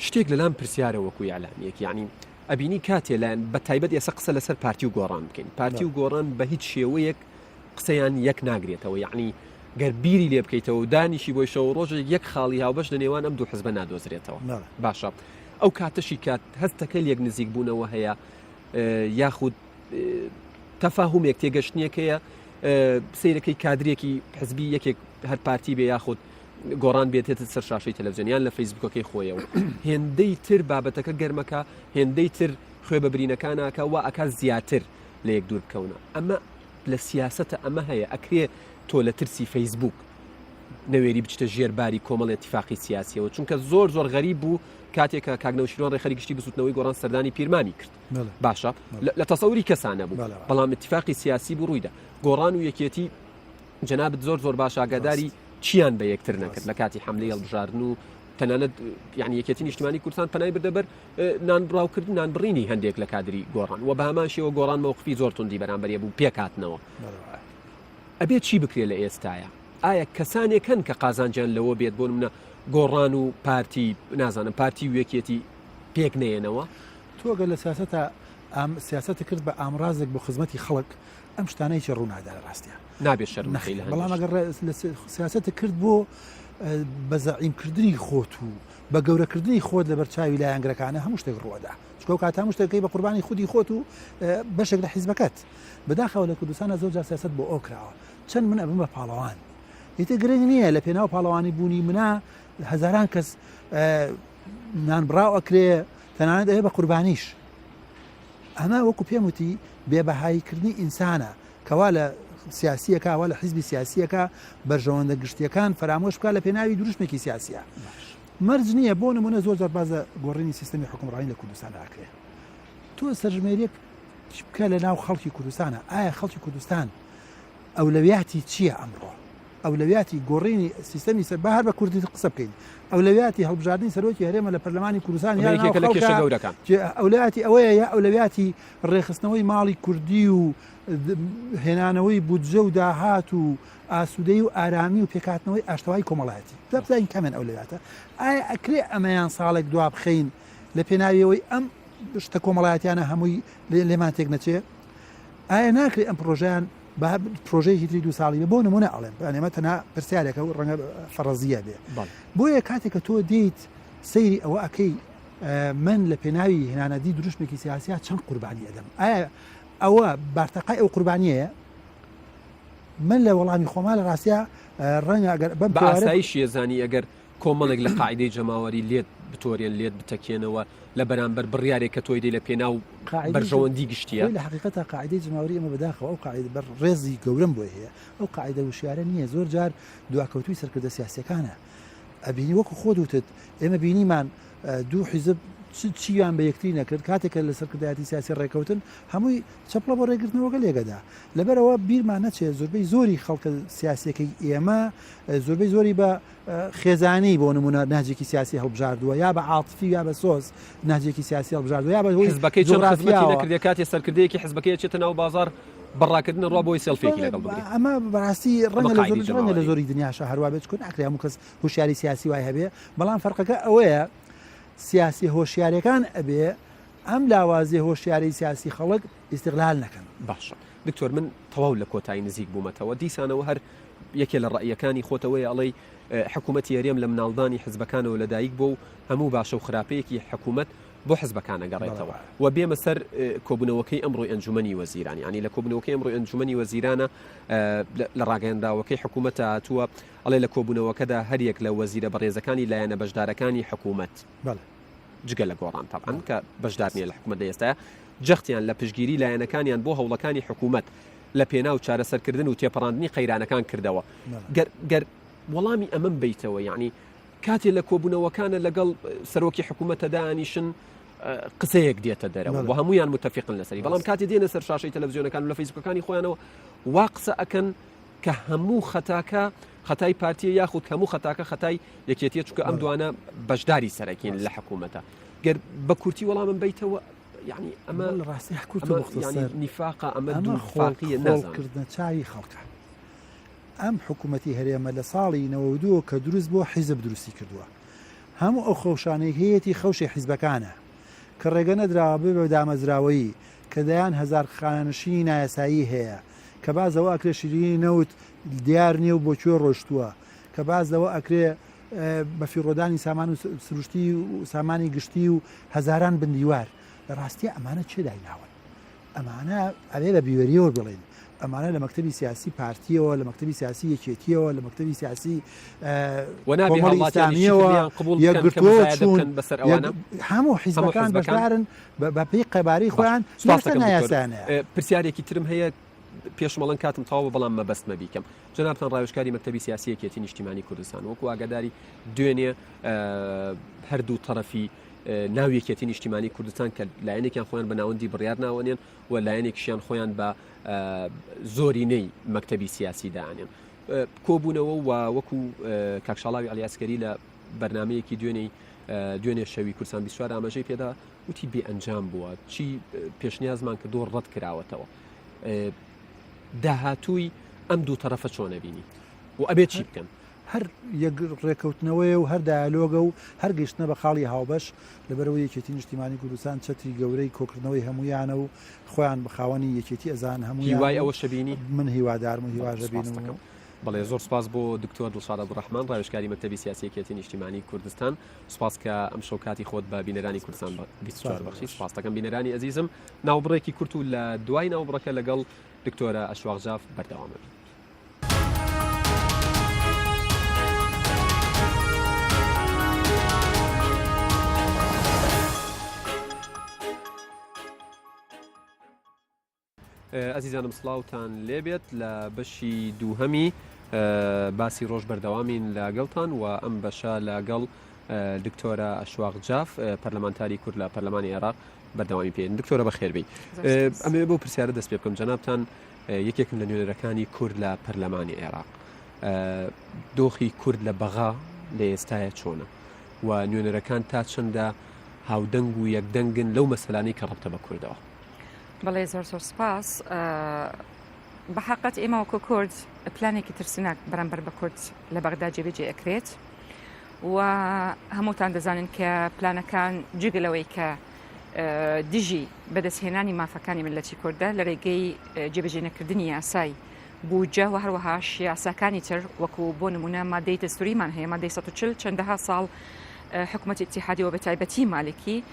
[SPEAKER 1] شتێک لەلام پرسیارە وەکو یاعلانیەک یعنی ئەبینی کاتێ لایەن بە تایبەت ئێستا قسە لەسەر پارتی و گۆڕان بکەین پارتی و گۆڕان بە هیچ شێوەیەک قسەیان یەک ناگرێتەوە یعنی گەر بیری لێ بکەیتەوە و دانیشی بۆی شەو ڕۆژ یەک خاڵی هاوبەش لە نێوان ئەم دوو حزبە نادۆزرێتەوە باشە ئەو کاتەشی کات هەستەکە لێک نزیک بوونەوە هەیە یاخود تەفاهومێک تێگەشتنیەکەیە سیرەکەی کادرێکی حزبی یەکێک هەر پارتی بێ یاخود گۆڕان بێتێت سەر شاشەی تەلەڤیزیۆنیان لە فەیسبوکەکەی خۆیەوە هێندەی تر بابەتەکە گەرمەکە هێندەی تر خوێ بە برینەکانەکە وا ئەکا زیاتر لە یەک دوور بکەونە ئەمە لە سیاسەتە ئەمە هەیە ئەکرێ تۆ لە ترسی فەیسبوک نەوێری بچتە ژێرباری کۆمەڵ اتفاقی سیاسیەوە چونکە زۆر غەریب بوو کاتێکە کاگنەوشیرۆن ڕێخەری گشتی بسووتنەوەی گۆڕان سەردانی پیرمانی کرد باشە لە تەسەوری کەسانە بوو بەڵام اتفاقی سیاسی بوو ڕوویدا گۆڕان و یەکێتی جەنابەت زۆر باش ئاگاداری چیان بە یەکتر نەکرد لە کاتی حملەی هەڵبژاردن و تەنانەت یعنی یەکێتی نیشتیمانی کوردستان پەنای بردەبەر نانبڕاوکردن نانبڕینی هەندێک لە کادری گۆڕان و بە هەمان شێوە گۆڕان مەوقفی زۆر توندی بەرامبەر بوو پێکاتنەوە ئەبێت چی بکرێت لە ئێستاە ئایا کەسانێکن کە قازانجیان لەوە بێت بۆ منە گۆڕان و پارتی نازانم پارتی و یەکێتی پێک نێنەوە
[SPEAKER 2] تۆگە لە سیاستە ئەم سیاسەتی کرد بە ئامرازێک بۆ خزمەتی خەڵک ئەم شتانەی چ ڕوونادا لە ڕاستیە
[SPEAKER 1] نابێت شەرم
[SPEAKER 2] بەڵام ئەگەر لە سیاسەتی کرد بۆ بە زەعیمکردنی خۆت و بە گەورەکردنی خۆت لە بەرچاوی لایەنگرەکانە هەموو شتێک ڕوەدا چکە کات هەموو شتێکی بە قوربانی خودی خۆت و بەشێک لە حیزبەکەت بەداخەوە لە کوردستانە زۆر سیاست بۆ ئەوکراوە چەند من ئەبم بە پاڵەوان ئیتر گرنگ نییە لە پێناو پاڵەوانی بوونی منە هەزاران کەس نانبڕاو ئەکرێ تەنانەت ئەوێ بە قوربانیش ئەمە وەکو پێم وتی بێبەهاییکردنی ئینسانە کەوا لە سیاسیەکە وا لە حیزبی سیاسیەکە بەرژەوەندە گشتیەکان فرامۆش بکات لە پێناوی دروستمێکی سیاسیە مەرج نییە بۆ نمونە زۆر بازە گۆڕینی سیستەمی حکومڕانی لە کوردستان ئاکرێ تۆ سەرژمێریەک بکە لە ناو خەڵکی کوردستانە ئایا خەڵکی کوردستان ئەولەویاتی چییە ئەمڕۆ ئەولەویاتی گۆڕینی سیستەمی سەر بە هەر بە کوردی قسە بکەین ئەولەویاتی هەڵبژاردننی سەرۆکی هەرێمە لە پەرلەمانی کوردستان ئەولەویاتی ئەوەیە یا ئەولەویاتی ڕێخستنەوەی ماڵی کوردی و هێنانەوەی بودجە و داهات و ئاسوودەی و ئارامی و پێکاتنەوەی ئاشتەوای کۆمەڵایەتی دەبزین کەمێن ئەولەویاتە ئایا ئەکرێ ئەمەیان ساڵێک دوا بخەین لە پێناویەوەی ئەم شتە کۆمەڵایەتیانە هەمووی لێمان تێک نەچێ ئایا ناکرێت ئەم پرۆژیان بە پرۆژەیەکی تری 2 ساڵی بۆ نمونە ئەڵێن ئەمە تەنها پرسیارێکە و ڕەنگە فەڕەزیە بێ بۆیە کاتێک کە تۆ دیت سەیری ئەوە ئەکەی من لە پێناوی هێنانەدی دروستمێکی سیاسیە چەند قوربانی ئەدەم ئایا ئەوە بارتەقای ئەو قوربانیەیە من لە وەڵامی خۆما لە ڕاستە ڕەنگە ئەگەر بە
[SPEAKER 1] ئاسایی شێزانی ئەگەر کۆمەڵێک لە قاعدەی جەماوەری لێت بتۆرێن لێت بتەکێنەوە لە بەرامبەر بڕیارێک کە تۆی دەی لە پێناو بەرژەوەندی گشتیە
[SPEAKER 2] لە حقیقەتە قاعدەی جەماوەری ئەمە بەداخەوە ئەو قاعدە بەر ڕێزی گەورەم بۆ هەیە ئەو قاعدە وشیارە نییە زۆر جار دواکەوتوی سەرکردە سیاسەکانە ئەبینی وەکو خۆ دوتت ئێمە بینیمان دوو حیزب چیان بە یەکتری نەکرد کاتێکە لە سەرکردایەتی سیاسی ڕێکەوتن هەمووی چەپڵە بۆ ڕێگرتنەوەگە لێگەدا لەبەرەوە بیرمان نەچێت زۆربەی زۆری خەڵکە سیاسەکەی ئێمە زۆربەی زۆری بە خێزانی بۆ نمونە ناجێکی سیاسی هەڵبژاردووە یا بە عاتفی یا بە سۆز ناجێکی سیاسی هەڵبژاردووە یا بە
[SPEAKER 1] حیزبەکەی نەکردێت کاتی سەرکردەیەکی حیزبەکەی چێتە ناو بازار بەڕاکردن ڕوا بۆی سێلفێکی لەگەڵ بگرێت
[SPEAKER 2] ئەمە بەڕاستی ڕەنگە لە زۆری دنیاشە هەروە بێت چکن ئەکرێ هەموو کەس هوشیاری سیاسی وای هەبێ بەڵام فەرقەکە ئەوەیە سیاسی هۆشیارەکان ئەبێ ئەم لاوازی هۆشیاری سیاسی خەڵک ئیستیغلال نەکەن
[SPEAKER 1] باشە دکتۆر من تەواو لە کۆتایی نزیک بوومەتەوە دیسانەوە هەر یەکێ لە ڕائیەکانی خۆتەوەی ئەڵەی حکوومەتی هەرێم لە مناڵدانی حزبەکانەوە لەدایک بۆ و هەموو باشە و خراپەیەکی حکوومەت بۆ حزبەکانە گەڕێتەوە و بێمە سەر کۆبوونەوەکەی ئەمڕۆی ئەنجومەنی وەزیرانی ینی لە کۆبوونەوەکەی ئەمڕۆی ئەنجومەنی وەزیرانە لە ڕاگەیانداوەکەی حکوومەتە هاتووە ئەڵێ لە کۆبوونەوەکەدا هەریەک لە وەزیرە بەڕێزەکانی لایەنە بەشدارەکانی حکوومەت جگە لە گۆڕان تاان کە بەشدار نیە لە حکوومەت ئێستا جەختیان لە پشگیری لایەنەکانیان بۆ هەوڵەکانی حکوومەت لە پێناو چارەسەرکردن و تێپەڕاندنی قەیرانەکان کردەوە گەر وەڵامی ئەمەم بیتەوە یعنی کاتێ لە کۆبوونەوەکانە لەگەڵ سەرۆکی حکوومەتەدانیشن قسەیەک دێتە دەرەوە بۆ هەمویان متفقن لەسەری بەڵام کاتێ دێنە سەر شاشەی تەلەڤیزیۆنەکان و لە فەیسبوکەکانی خۆیانەوە وا قسە ئەکەن کە هەموو خەتاکە خەتای پارتیە یاخود هەموو خەتاکە خەتای یەکێتیە چونکە ئەم دوانە بەشداری سەرەکین لە حکوومەتە گەر بە کورتی وەڵامم بیتەوە یعنی ئەمە
[SPEAKER 2] ڕاستی کورت
[SPEAKER 1] نیفاقە ئەمە دووفاقیە
[SPEAKER 2] نازانکردنە چاوی خەڵکە ئەم حکوومەتی هەرێمە لە ساڵی 92 کە دروست بۆ حیزب دروستی کردووە هەموو ئەو خەوشانەی هەیەی خەوشی حیزبەکانە کە ڕێگە نەدراوە بە دامەزراوەیی کە دەیان هەزار خانشینی نایەسایی هەیە کە بازەوە ئەکرێ شیرینی نەوت دیار نییە و بۆکوێ ڕۆشتووە کە بازەوە ئەکرێ بەفیڕۆدانی سامان و سروشتی و سامانی گشتی و هەزاران بندیوار لە ڕاستی ئەمانە چێ دایناون ئەمانە ئەوێ بە بیوەریەوە بڵێن ئەمانە لە مەکتەبی سیاسی پارتیەوە لە مەکتەبی سیاسی یەکێتیەوە لە مەکتەبی سیاسی
[SPEAKER 1] کۆمەڵیسلامیەوە
[SPEAKER 2] یەکگرتووە چوون هەموو حیزبەکان بەشدارن بە پێی قەبارەی خۆیان نایاسانە
[SPEAKER 1] پرسیارێکی ترم هەیە پێشمەڵەن کاتم تەواوە بەڵام مەبەستمە بیکەم جەنابتان ڕاوێژکاری مەکتەبی سیاسی یەکێتی نیشتیمانی کوردستان وەکو ئاگاداری دوێنێ هەردوو تەرەفی ناو یەکێتی نیشتیمانی کوردستان کە لایەنێکیان خۆیان بە ناوەندی بڕیار ناوەنێن و لایەنێکیشیان خۆیان بە زۆرینەی مەکتەبی سیاسی داانێن کۆبوونەوە و وەکو کاکشاڵاوی ئەلیاسکەری لە بەرنمەیەکی دوێنێ شەوی کورسان 24 ئاماژەی پێدا وتی بێ ئەنجام بووە چی پێشنیازمان کردو ڕەت کراوەتەوە داهاتووی ئەم دوو تەرەفە چۆنە بینی و ئەبێ چی بکەن
[SPEAKER 2] هەر یەک ڕێکەوتنەوەی و هەر دایالۆگە و هەر گەیشتنە بە خاڵی هاوبەش لەبەرەوەی یەکێتی نیشتیمانی کوردستان چەتری گەورەی کۆکردنەوەی هەمویانە و خۆیان بەخاوەنی یەکێتی ئەزان هەموو
[SPEAKER 1] هیوای ئەوە شەبینی
[SPEAKER 2] من هیوادارم و هیواژەبین
[SPEAKER 1] بەڵێ زۆر سپاس بۆ دکتۆر دڵشاد عەبدوڕەحمان ڕاوێژکاری مەکتەبی سیاسی یەکێتی نیشتیمانی کوردستان سپاس کە ئەم شەو کاتی خۆت بە بینەرانی کوردستان 24 بەخشی سپاس دەکەم بینەرانی عەزیزم ناوبڕێکی کورت و لە دوای ناوبڕەکە لەگەڵ دکتۆرە ئەشواق جاف بەردەوامە ئەزیزانم سڵاوتان لێبێت لە بەشی دووهەمی باسی ڕۆژ بەردەوامین لەگەڵتان و ئەم بەشە لەگەڵ دکتۆرە ئەشواق جاف پەرلەمانتاری کورد لە پەرلەمانی عێراق بەردەوامی پێن دکتۆرە بەخێربی ئەمێ بۆ پرسیارە دەست پێ بکەم جەنابتان یەکێکم لە نوێنەرەکانی کورد لە پەرلەمانی عێراق دۆخی کورد لە بەغا لە ئێستایە چۆنە و نوێنەرەکان تا چەندە هاودەنگ و یەکدەنگن لەو مەسەلانەی کە ڕەبتە بە کوردەوە
[SPEAKER 3] بەڵێ زۆر سپاس بە حقیقەت ئێمە وەکو کورد پلانێکی ترسناک بەرامبەر بە کورد لە بەغدا جێبەجێ ئەکرێت و هەمووتان دەزانن کە پلانەکان جگەلەوەی کە دژی بەدەستهێنانی مافەکانی ملەتی کوردە لە ڕێگەی جێبەجێ نەکردنی یاسای بوجە و هەروەها یاساکانی تر وەکو بۆ نمونە مادەی دەستوریمان هەیە مادەی 140 چەندەها ساڵ حکوومەتی ئیتیحادی و بەتایبەتی مالکی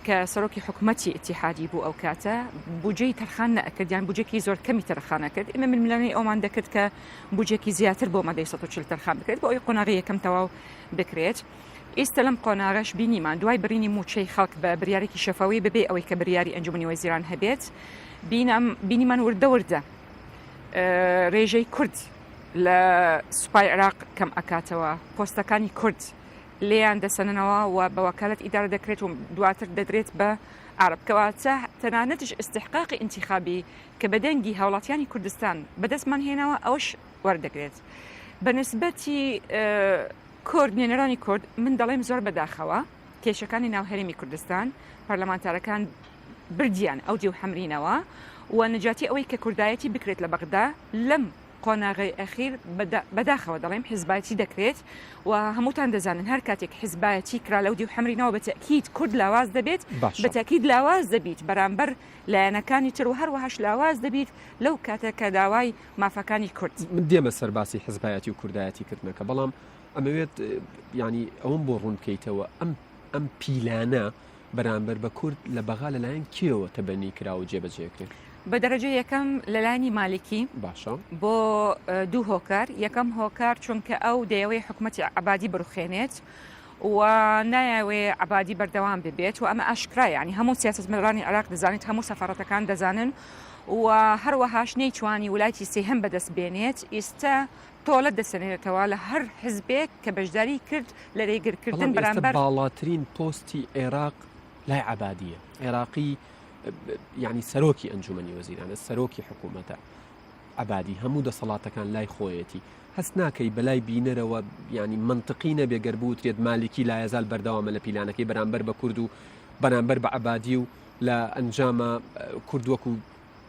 [SPEAKER 3] کە سەرۆکی حکوومەتی ئیتیحادی بوو ئەو کاتە بودجەی تەرخان نەکردیان بودجێکی زۆر کەمی تەرخانە کرد ئێمە ململانی ئەومان دەکرد کە بودجێکی زیاتر بۆ مادەی 140 تەرخان بکرێت بۆ ئەوی قۆناغی یەکەم تەواو بکرێت ئێستا لەم قۆناغەش بینیمان دوای بڕینی موچەی خەڵک بە بریارێکی شەفاوی ببێ ئەوەی کە بریاری ئەنجومەنی وەزیران هەبێت بینیمان وردە ڕێژەی کورد لە سوپای عێراق کەم ئەکاتەوە پۆستەکانی کورد لێیان دەسەنەوە و بە وەکالەت ئیدارە دەکرێت و دواتر دەدرێت بە عربکەواتە تەنانەتش استحقاقی انتخابی کە بەدەنگی هاوڵاتیانی کوردستان بەدەستمان هێناوە ئەوش وەردەگرێت بە نسبەتی کورد نوێنەرانی کورد من دەڵێم زۆر بەداخەوە کێشەکانی ناو هەرێمی کوردستان پەرلەمانتارەکان بردیان ئەو دیو حەمرینەوە و نەجاتی ئەوەی کە کوردایەتی بکرێت لە بەغدا لەم قۆناغی ئەخیر بەداخەوە دەڵێم حیزبایەتی دەکرێت و هەمووتان دەزانن هەر کاتێک حیزبایەتی کرا لەو دیو حەمرینەوە بەتەکید کورد لاواز دەبێت بەتەکید لاواز دەبیت بەرامبەر لایەنەکانی تر و هەروەهاش لاواز دەبیت لەو کاتە کە داوای مافەکانی کورد
[SPEAKER 1] من دێمە سەر باسی حیزبایەتی و کوردایەتی کردنەکە بەڵام ئەمەوێت ینی ئەوم بۆ ڕوون بکەیتەوە ئەم پیلانە بەرامبەر بە کورد لە بەغا لەلایەن کێوە تەبەنی کرا و جێبەجێکرێت
[SPEAKER 3] بە دەرەجە یەکەم لەلایانی مالکی
[SPEAKER 1] باشە
[SPEAKER 3] بۆ دوو هۆکار یەکەم هۆکار چونکە ئەو دەیەوەی حکوومەتی عەبادی بڕوخێنێت ونایەوێ عبادی بەردەوام ببێت و ئەمە ئاشکرا یعنی هەموو سیاسەتمەدارانی عێراق دەزانێت هەموو سەفارەتەکان دەزانن و هەروەهاش نەیتوانی وڵاتی سێهەم بەدەست بێنێت ئێستا تۆڵەت دەسەنێتەوە لە هەر حزبێک کە بەشداری کرد لە ڕێگرکردن بەرامبەر
[SPEAKER 1] باڵاترین پۆستی عێراق لای عبادیە عێراقی یعنی سەرۆکی ئەنجومەنی وەزیرانە سەرۆکی حکوومەتە عبادی هەموو دەسەڵاتەکان لای خۆیەتی هەست ناکەی بەلای بینەرەوە ینی منطقی نەبێ گەربووترێت مالکی لایەزال بەردەوامە لە پیلانەکەی بەرامبەر بە کورد و بەرامبەر بە عبادی و لە ئەنجامە کوردوەکو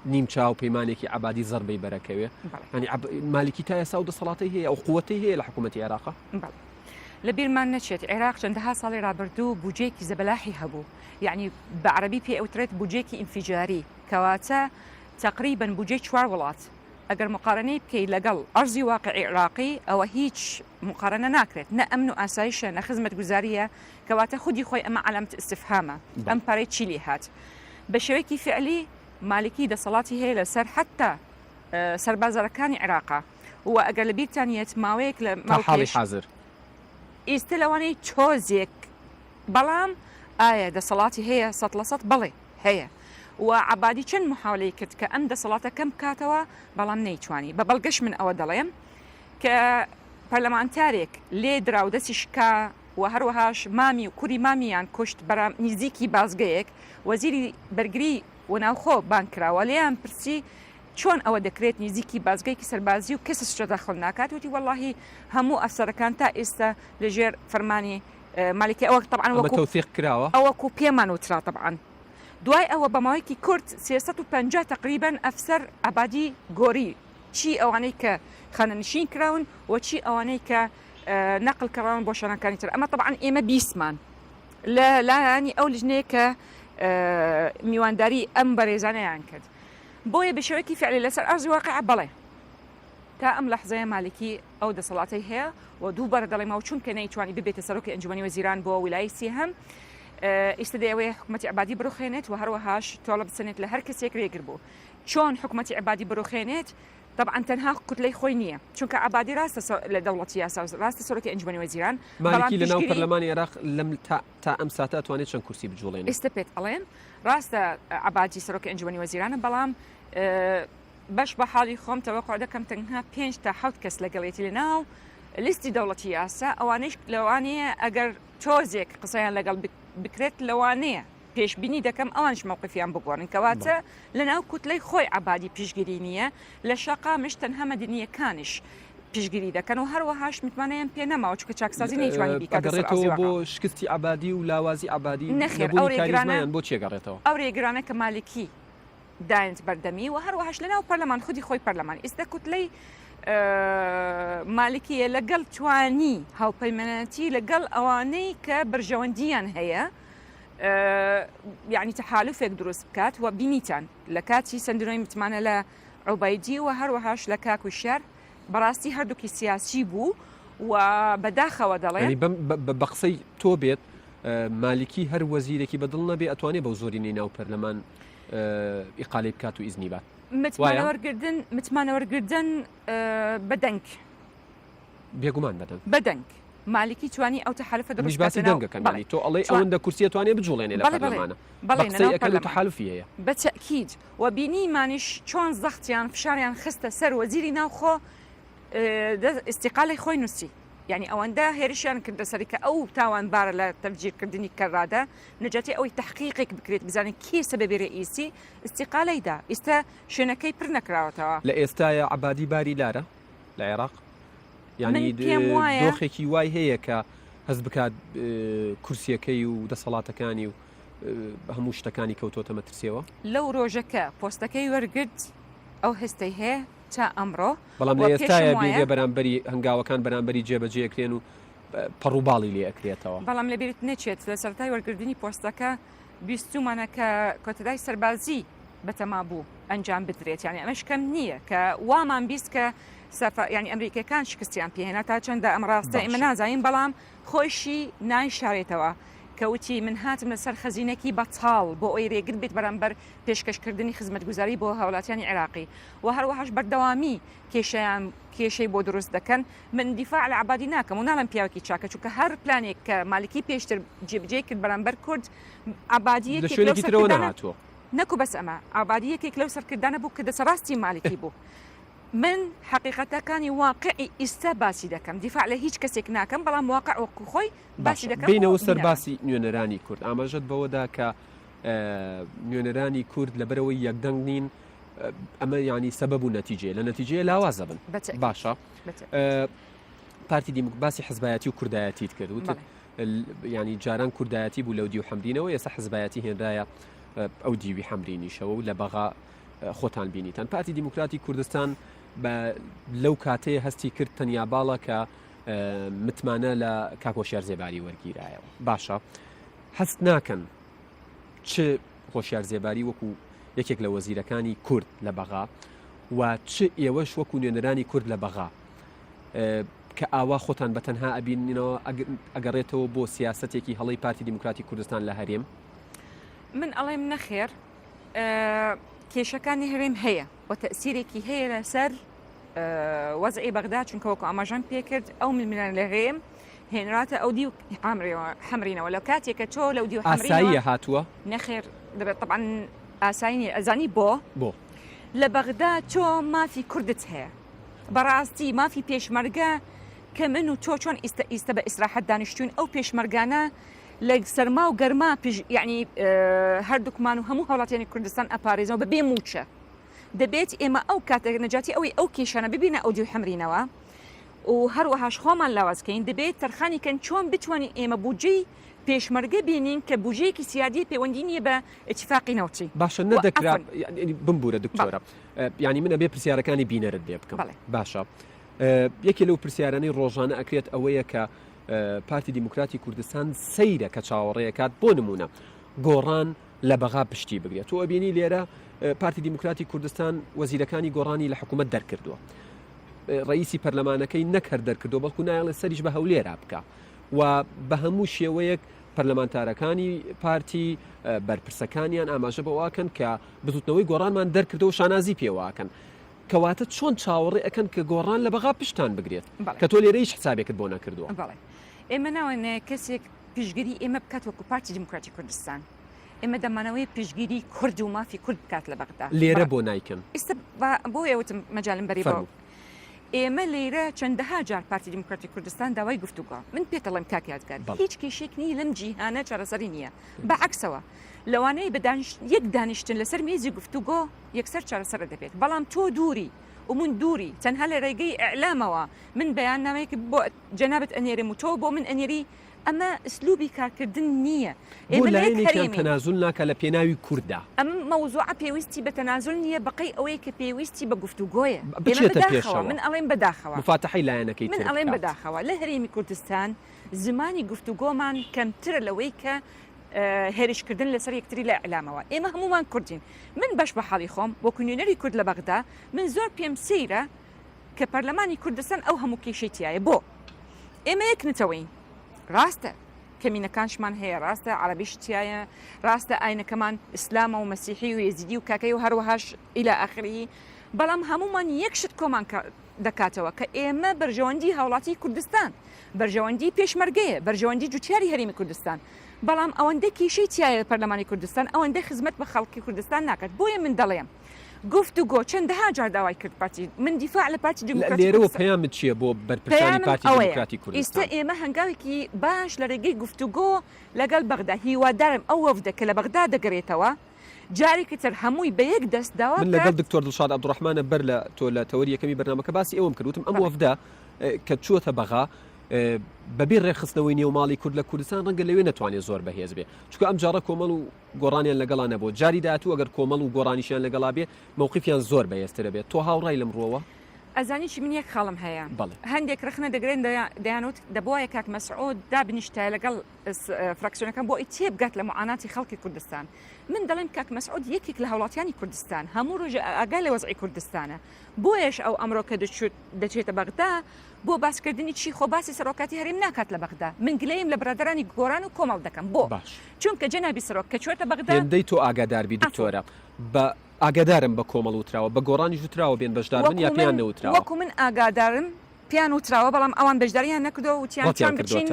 [SPEAKER 1] نیم چاو پەیمانێکی عبادی زەربەی بەرەکەوێ ینی مالکی تا ئێستا و دەسەڵاتی هەیە ئەو قووەتەی هەیە لە حکوومەتی عێراقا
[SPEAKER 3] لە بیرمان نەچێت عێراق چەندەها ساڵی ڕابردوو بودجێکی زەبەلاحی هەبوو یعنی بە عەرەبی پێ ئەوترێت بودجێکی ئینفیجاری کەواتە تقریبا بودجێ 4 وڵات ئەگەر مقارنەی بکەیت لەگەڵ ئەرزی واقعی عێراقی ئەوە هیچ مقارنە ناکرێت نە ئەمن و ئاسایشە نە خزمەت گوزاریە کەواتە خودی خۆی ئەمە علامەت ئیستیفهامە ئەم پارەی چی لێ هات بە شێوەیەکی فعلی مالکی دەسەڵاتی هەیە لەسەر حتا سەربازەرەکانی عێراقا و ئەگەر لە بیرتانیەت ماوەیەک لە
[SPEAKER 1] ماڵی حاضر
[SPEAKER 3] ئێستا لەوانەیە چۆزێک بەڵام ئایا دەسەڵاتی هەیە 100% بڵێ هەیە و عبادی چەند محاولەی کرد کە ئەم دەسەڵاتە کەم بکاتەوە بەڵام نەیتوانی بە بەڵگەش من ئەوە دەڵێم کە پەرلەمانتارێک لێ درا و دەستی شکا و هەروەهاش مامی و کوری مامیان کوشت بەرام نزیکی بازگەیەک وەزیری بەرگری و ناوخۆ بانکراوە لێیان پرسی چۆن ئەوە دەکرێت نزیکی بازگەیەکی سەربازی و کەس شتەداخل ناکات وتی وەڵڵاهی هەموو ئەفسەرەکان تا ئێستا لەژێر فەرمانی مالکی ئەوە طبعاً وەکو
[SPEAKER 1] تەوثیق کراوە
[SPEAKER 3] ئەوەکو پێمان وترا طبعاً دوای ئەوە بەماوەیەکی کورد 350 تقریبا ئەفسەر عبادی گۆری چی ئەوانەی کە خانەنشین کراون و چی ئەوانەی کە نەقل کراون بۆ شانەکانی تر ئەمە طبعاً ئێمە بیسمان لە لایانی ئەو لژنەیە کە میوانداری ئەم بەڕێزانەیان کرد بۆیە بە شێوەیەکی فعلی لەسەر ئەرزی واقع بڵێ تا ئەم لەحزەیە مالکی ئەو دەسەڵاتی هەیە و دووبارە دەڵێمەوە چونکە نەیتوانی ببێتە سەرۆکی ئەنجومەنی وەزیران بۆ ویلایی سێهەم ئێستا دەیەوێ حکوومەتی عبادی بڕوخێنێت و هەروەهاش تۆڵە بچێنێت لە هەر کەسێک ڕێگر بوو چۆن حکوومەتی عبادی بڕوخێنێت طبعا تەنها کوتلەی خۆی نییە چونکە عبادی ڕاستە لە دەوڵەتی یاسا ڕاستە سەرۆکی ئەنجومەنی وەزیران
[SPEAKER 1] مالکی لەناو پەرلەمانی عێراق لەم تا ئەم ساتە ئەتوانێت چەند کورسی بجوڵێنێت
[SPEAKER 3] ئێستا پێت ئەڵێن ڕاستە عبادی سەرۆکی ئەنجومەنی وەزیرانە بەڵام باش بە حاڵی خۆم تەوەقع دەکەم تەنها 5 تا 7 کەس لەگەڵێتی لەناو لیستی دەوڵەتی یاسا ئەوانەش لەوانەیە ئەگەر تۆزێک قسەیان لەگەڵ بکرێت لەوانەیە پێشبینی دەکەم ئەوانش مووقفیان بگۆڕن کەواتە لەناو کوتلەی خۆی عبادی پیشگیری نییە لە شەقا مش تەنها مەدنیەکانش پیشگیری دەکەن و هەروەهاش متمانەیان پێ نەماوە چکە چاکسازی نەیتوانی
[SPEAKER 1] بیکاتەوە بۆ شکستی عبادی و لاوازی عبادی
[SPEAKER 3] نەخێر ئەو ڕێگرانە
[SPEAKER 1] بۆ چێگەڕێتەوە
[SPEAKER 3] ئەو ڕێگرانە کە مالکی داینت بەردەمی و هەروەهاش لەناو پەرلەمان خودی خۆی پەرلەمان ئێستا کوتلەی مالکیە لەگەڵ توانی هاوپەیمانەتی لەگەڵ ئەوانەی کە بەرژەوەندیان هەیە یعنی تەحالوفێک دروست بکات و بینیتان لە کاتی سندنەوەی متمانە لە عوبایدی و هەروەهاش لە کاک و شار بەڕاستی هەردووکی سیاسی بوو و بەداخەوە دەڵێن
[SPEAKER 1] بە قسەی تۆ بێت مالکی هەر وەزیرێکی بەدڵ نەبێ ئەتوانێت بەو زۆرینەی ناو پەرلەمان ئیقالەی بکات و ئیزنی بات
[SPEAKER 3] متمانەوەرگردن بەدەنگ
[SPEAKER 1] بێگومان
[SPEAKER 3] بەدەنگ مالکی توانی ئەو تەحالوفە دروست
[SPEAKER 1] باسی دەنگەکەن تۆ ئەڵێ ئەوەندە کورسی توانێت بجوڵێنێ لە پەرلەمانە بەڵێ تەحالوفی هەیە
[SPEAKER 3] بەتەکید و بینیمانیش چۆن زەختیان فشاریان خستە سەر وەزیری ناوخۆ ئیستیقاڵی خۆی نووسی یعنی ئەوەندە هێرشیان کردە سەری کە ئەو تاوانبارە لە تەفجیرکردنی کەڕادە نەجاتی ئەوەی تحقیقێک بکرێت بزانێت کێ سەبەبی ڕئیسی ئیستیقالەیدا ئێستا شوێنەکەی پڕ نەکراوەتەوە
[SPEAKER 1] لە ئێستایە عەبادی باری لارە لە عێراق یعنی دۆخێکی وای هەیە کە هەز بکات کورسیەکەی و دەسەڵاتەکانی و هەموو شتەکانی کەوتۆتە مەترسیەوە
[SPEAKER 3] لەو ڕۆژەکە پۆستەکەی وەرگرت ئەو هەستەی هەیە تا ئەمڕۆ
[SPEAKER 1] بەڵام لە ئێستاە بێ بەرامبەری هەنگاوەکان بەرامبەری جێبەجێکرێن و پەڕووباڵی لێ ئەکرێتەوە
[SPEAKER 3] بەڵام لەبیرت نەچێت لە سەرەتای وەرگردنی پۆستەکە بیستومانە کە کۆتەدای سەربازی بەتەما بوو ئەنجام بدرێت یعنی ئەمەش کەم نییە کە وامان بیست کە یعنی ئەمریکەکان شکستیان پێهێنا تا چەندە ئەم ڕاستە ئێمە نازانین بەڵام خۆشی نایشارێتەوە کەوتی من هاتم لەسەر خەزینەکی بەتاڵ بۆ ئەوی ڕێگر بێت بەرامبەر پێشکەشکردنی خزمەتگوزاری بۆ هاوڵاتیانی عێراقی و هەروەهاش بەردەوامی کێشەی بۆ دروست دەکەن من دیفاع لە عبادی ناکەم و ناڵم پیاوەکی چاکە چونکە هەر پلانێک کە مالکی پێشتر جێبجێ کرد بەرامبەر کورد عبادیەک
[SPEAKER 1] هاتووە
[SPEAKER 3] نەکو بەس ئەمە عبادیەکێک لەو سەرکردانە بوو کە دەسەڕاستی مالکی بوو. من حقیقەتەکانی واقعی ئیستا باسی دەکەم دیفاع لە هیچ کەسێک ناکەم بەڵام واقع وەکو خۆی باسی دەکەم
[SPEAKER 1] بینەوە سەر باسی نوێنەرانی کورد ئاماژەت بەوەدا کە نوێنەرانی کورد لەبەرەوەی یەکدەنگ نین ئەمە ینی سەبەب و نەتیجێ لە نەتیجەیە لاوازە بن باشە پارتی باسی حزبایەتی و کوردایەتیت کرد وتت ینی جاران کوردایەتی بوو لەو دی و حەمرینەوە ئێستا حزبایەتی هێنرایە ئەو دیوی حەمرینیشەوە و لە بەغا خۆتان بینیتان پارتی دیموکراتی کوردستان لەو کاتەیە هەستی کرد تەنیا باڵە کە متمانە لە کاکۆشیار زێباری وەرگیرایەوە باشە هەست ناکەن چ خۆشیار زێباری وەکو یەکێک لە وەزیرەکانی کورد لە بەغا و چ ئێوەش وەکو نوێنەرانی کورد لە بەغا کە ئاوا خۆتان بەتەنها ئەبینەوە ئەگەڕێتەوە بۆ سیاسەتێکی هەڵی پارتی دیموکراتی کوردستان لە هەرێم
[SPEAKER 3] من ئەڵێم نەخێر کێشەکانی هەرێم هەیە و تەسیرێکی هەیە لەسەر وەزعی بەغدا چونکە وەکو ئاماژەم پێکرد ئەو ملمیان لە هەرێم هێنراتە ئەو دی و حەمرینەوە لە کاتێکە تۆ لەو دی و
[SPEAKER 1] ئاساییە هاتووە
[SPEAKER 3] نەخێر دەبێت طبعاً ئاسایی ئەزانی بۆ لە بەغدا تۆ مافی کوردت هەیە بەڕاستی مافی پێشمەرگە کە من و تۆ چۆن ئیستا بە ئیسراحەت دانیشتوین ئەو پێشمەرگانە لە سەرما و گەرما یعنی هەردووکمان و هەموو هەوڵاتیانی کوردستان ئەپارێزەوە بە بێ موچە دەبێت ئێمە ئەو کاتە نەجاتی ئەوەی ئەو کێشانە ببینە ئەو دی و حەمرینەوە و هەروەهاش خۆمان لاوازکەین دەبێت تەرخانیکەن چۆن بتوانین ئێمە بودجەی پێشمەرگە بینین کە بودجەیەکی سیادی پەیوەندی نییە بە ئیتیفاقی نەوتی
[SPEAKER 1] باشە نەدەکرا بمبورە دکتۆرە ینی من ئەبێ پرسیارەکانی بینەرت لێ بکەم باشە یەکێ لەو پرسیارانەی ڕۆژانە ئەکرێت ئەوەیە کە پارتی دیموکراتی کوردستان سەیرە کە چاوەڕێیەکات بۆ نمونە گۆڕان لە بەغا پشتی بگرێت تۆ ئەبینی لێرە پارتی دیموکراتی کوردستان وەزیرەکانی گۆڕانی لە حکوومەت دەرکردووە ڕئیسی پەرلەمانەکەی نەکرد دەرکردەوە بەڵکو نایڵێ سەریش بە هەولێرا بکە و بە هەموو شێوەیەک پەرلەمانتارەکانی پارتی بەرپرسەکانیان ئاماژە بەواکەن کە بزوتنەوەی گۆڕانمان دەرکردەوە شانازی پێواکەن کەواتە چۆن چاوەڕێ ئەەکەن کە گۆڕان لە بەغا پشتان بگرێت کە تۆ لێرە هیچ حسابێکت بۆ نەکردووە
[SPEAKER 3] ئێمە ناوێنێ کەسێک پشگیری ئێمە بکات وەکو پارتی دیموکراتی کوردستان ئێمە دەمانەوەی پشگیری کورد و مافی کورد بکات لە بەغدا
[SPEAKER 1] لێرە بۆ نایکەن
[SPEAKER 3] ئێستا بۆ ئێوەتم مەجالم بەری بەو ئێمە لێرە چەندەها جار پارتی دیموکراتی کوردستان داوای گفتوگۆ من پێتەڵم کاکیاتگار هیچ کێشێک نی لەم جیهانە چارەسەری نییە بەعکسەوە لەوانەیە بە یەک دانیشتن لەسەر مێزی گفتوگۆ یەکسەر چارەسەر دەبێت بەڵام تۆ دووری ومن دووری تەنها لە ڕێگەی ئەعلامەوە من بەیان نامەیەک بۆ جەنابەت ئەنێرم و تۆ بۆ من ئەنێری ئەمە ئسلوبی کارکردن نییە
[SPEAKER 1] تەنازول ناکە لە پێناوی کووردا
[SPEAKER 3] ئەم مەوزوعە پێویستی بە تەنازل نییە بەقەی ئەوەیە کە پێویستی بە گفتوگۆیە من ئەڵێم بەداخەوە
[SPEAKER 1] مفاتەحی لایەنەکەی
[SPEAKER 3] من ئەڵێم بەداخەوە لە هەرێمی کوردستان زمانی گفتوگۆمان کەمترە لەوەی کە هێرشکردن لەسەر یەکتری لە ئەعلامەوە ئێمە هەمومان کوردین من بەش بە حاڵی خۆم بۆ نوێنەری کورد لە بەغدا من زۆر پێم سەیرە کە پەرلەمانی کوردستان ئەو هەموو کێشەیە بۆ ئێمە یەکنتەوەین ڕاستە کەمینەکانشمان هەیە ڕاستە عەرەبیش تایە ڕاستە ئاینەکەمان ئیسلامە و مەسیحی و یەزیدی و کاکەی و هەروەهاش ئیلا ئاخری بەڵام هەمومان یەکشت کۆمان دەکاتەوە کە ئێمە بەرژەوەندی هاوڵاتی کوردستان بەرژەوەندی پێشمەرگەیە بەرژەوەندی جوتیاری هەرێمی کوردستان بەڵام ئەوەندە کێشەی تایە پەرلەمانی کوردستان ئەوەندە خزمەت بە خەڵکی کوردستان ناکات بۆیە من دەڵێم گفتوگۆ چەندەها جار داوای کرد پارتی من دیفاع لە پارتی دیموکراتی
[SPEAKER 1] لێرەوە پەیامت چییە بۆ بەرپرسانی پارتی دیموکراتی کوردستان
[SPEAKER 3] ئێستا ئێمە هەنگاوێکی باش لە ڕێگەی گفتوگۆ لەگەڵ بەغدا هیوادارم ئەو وەفدە کە لە بەغدا دەگەڕێتەوە جارێکی تر هەمووی بە یەک دەست داوا
[SPEAKER 1] من لەگەڵ دکتۆر دڵشاد عەبدوڕەحمانە بەر لە تۆ لە تەوەری یەکەمی بەرنامەکە باسی ئەوم کردوتم ئەم وەفدە کە چووەتە بەغا بەبێ ڕێخستنەوەی نێوماڵی کورد لە کوردستان ڕەنگە لەوێ نەتوانێت زۆر بەهێز بێ چونکە ئەم جارە کۆمەڵ و گۆڕانیان لەگەڵا نەبوو جاری داهاتوو ئەگەر کۆمەڵ و گۆڕانیشیان لەگەڵا بێ مووقیفیان زۆر بەهێزترە بێت تۆ هاوڕای لەمڕۆوە
[SPEAKER 3] ئەزانیی من یەک خاڵم هەیە هەندێک رخنە دەگرێن دەیانوت دەبواە کاک مەسعود دابنیشتە لەگەڵ فراکسیۆنەکان بۆ ئەی تێبگات لە معاناتی خەڵکی کوردستان من دەڵێم کاک مەسعود یەکێک لە هاوڵاتیانی کوردستان هەموو ڕۆژ ئاگا لە وەزعی کوردستانە بۆیش ئەو ئەمڕۆ کە دەچێتە بەغدا بۆ باسکردنی چی خۆ باسی سەرۆکاتی هەرێم ناکات لە بەغدا من گلەیم لە برادرانی گۆران و کۆمەڵ دەکەم بۆ چونکە جەنابی سەرۆک کە چۆتە بەغدا
[SPEAKER 1] هێندەی تۆ ئاگاداربی دکتۆرە بە ئاگادارم بە کۆمەڵ وتراوە بە گۆڕانی ژوتراوە بێن بەشدار من یا پێیان نەوتراوە
[SPEAKER 3] وەکو من ئاگادارم پیان وتراوە بەڵام ئەوان بەشداریان نەکردەوە وتیان چۆن بچین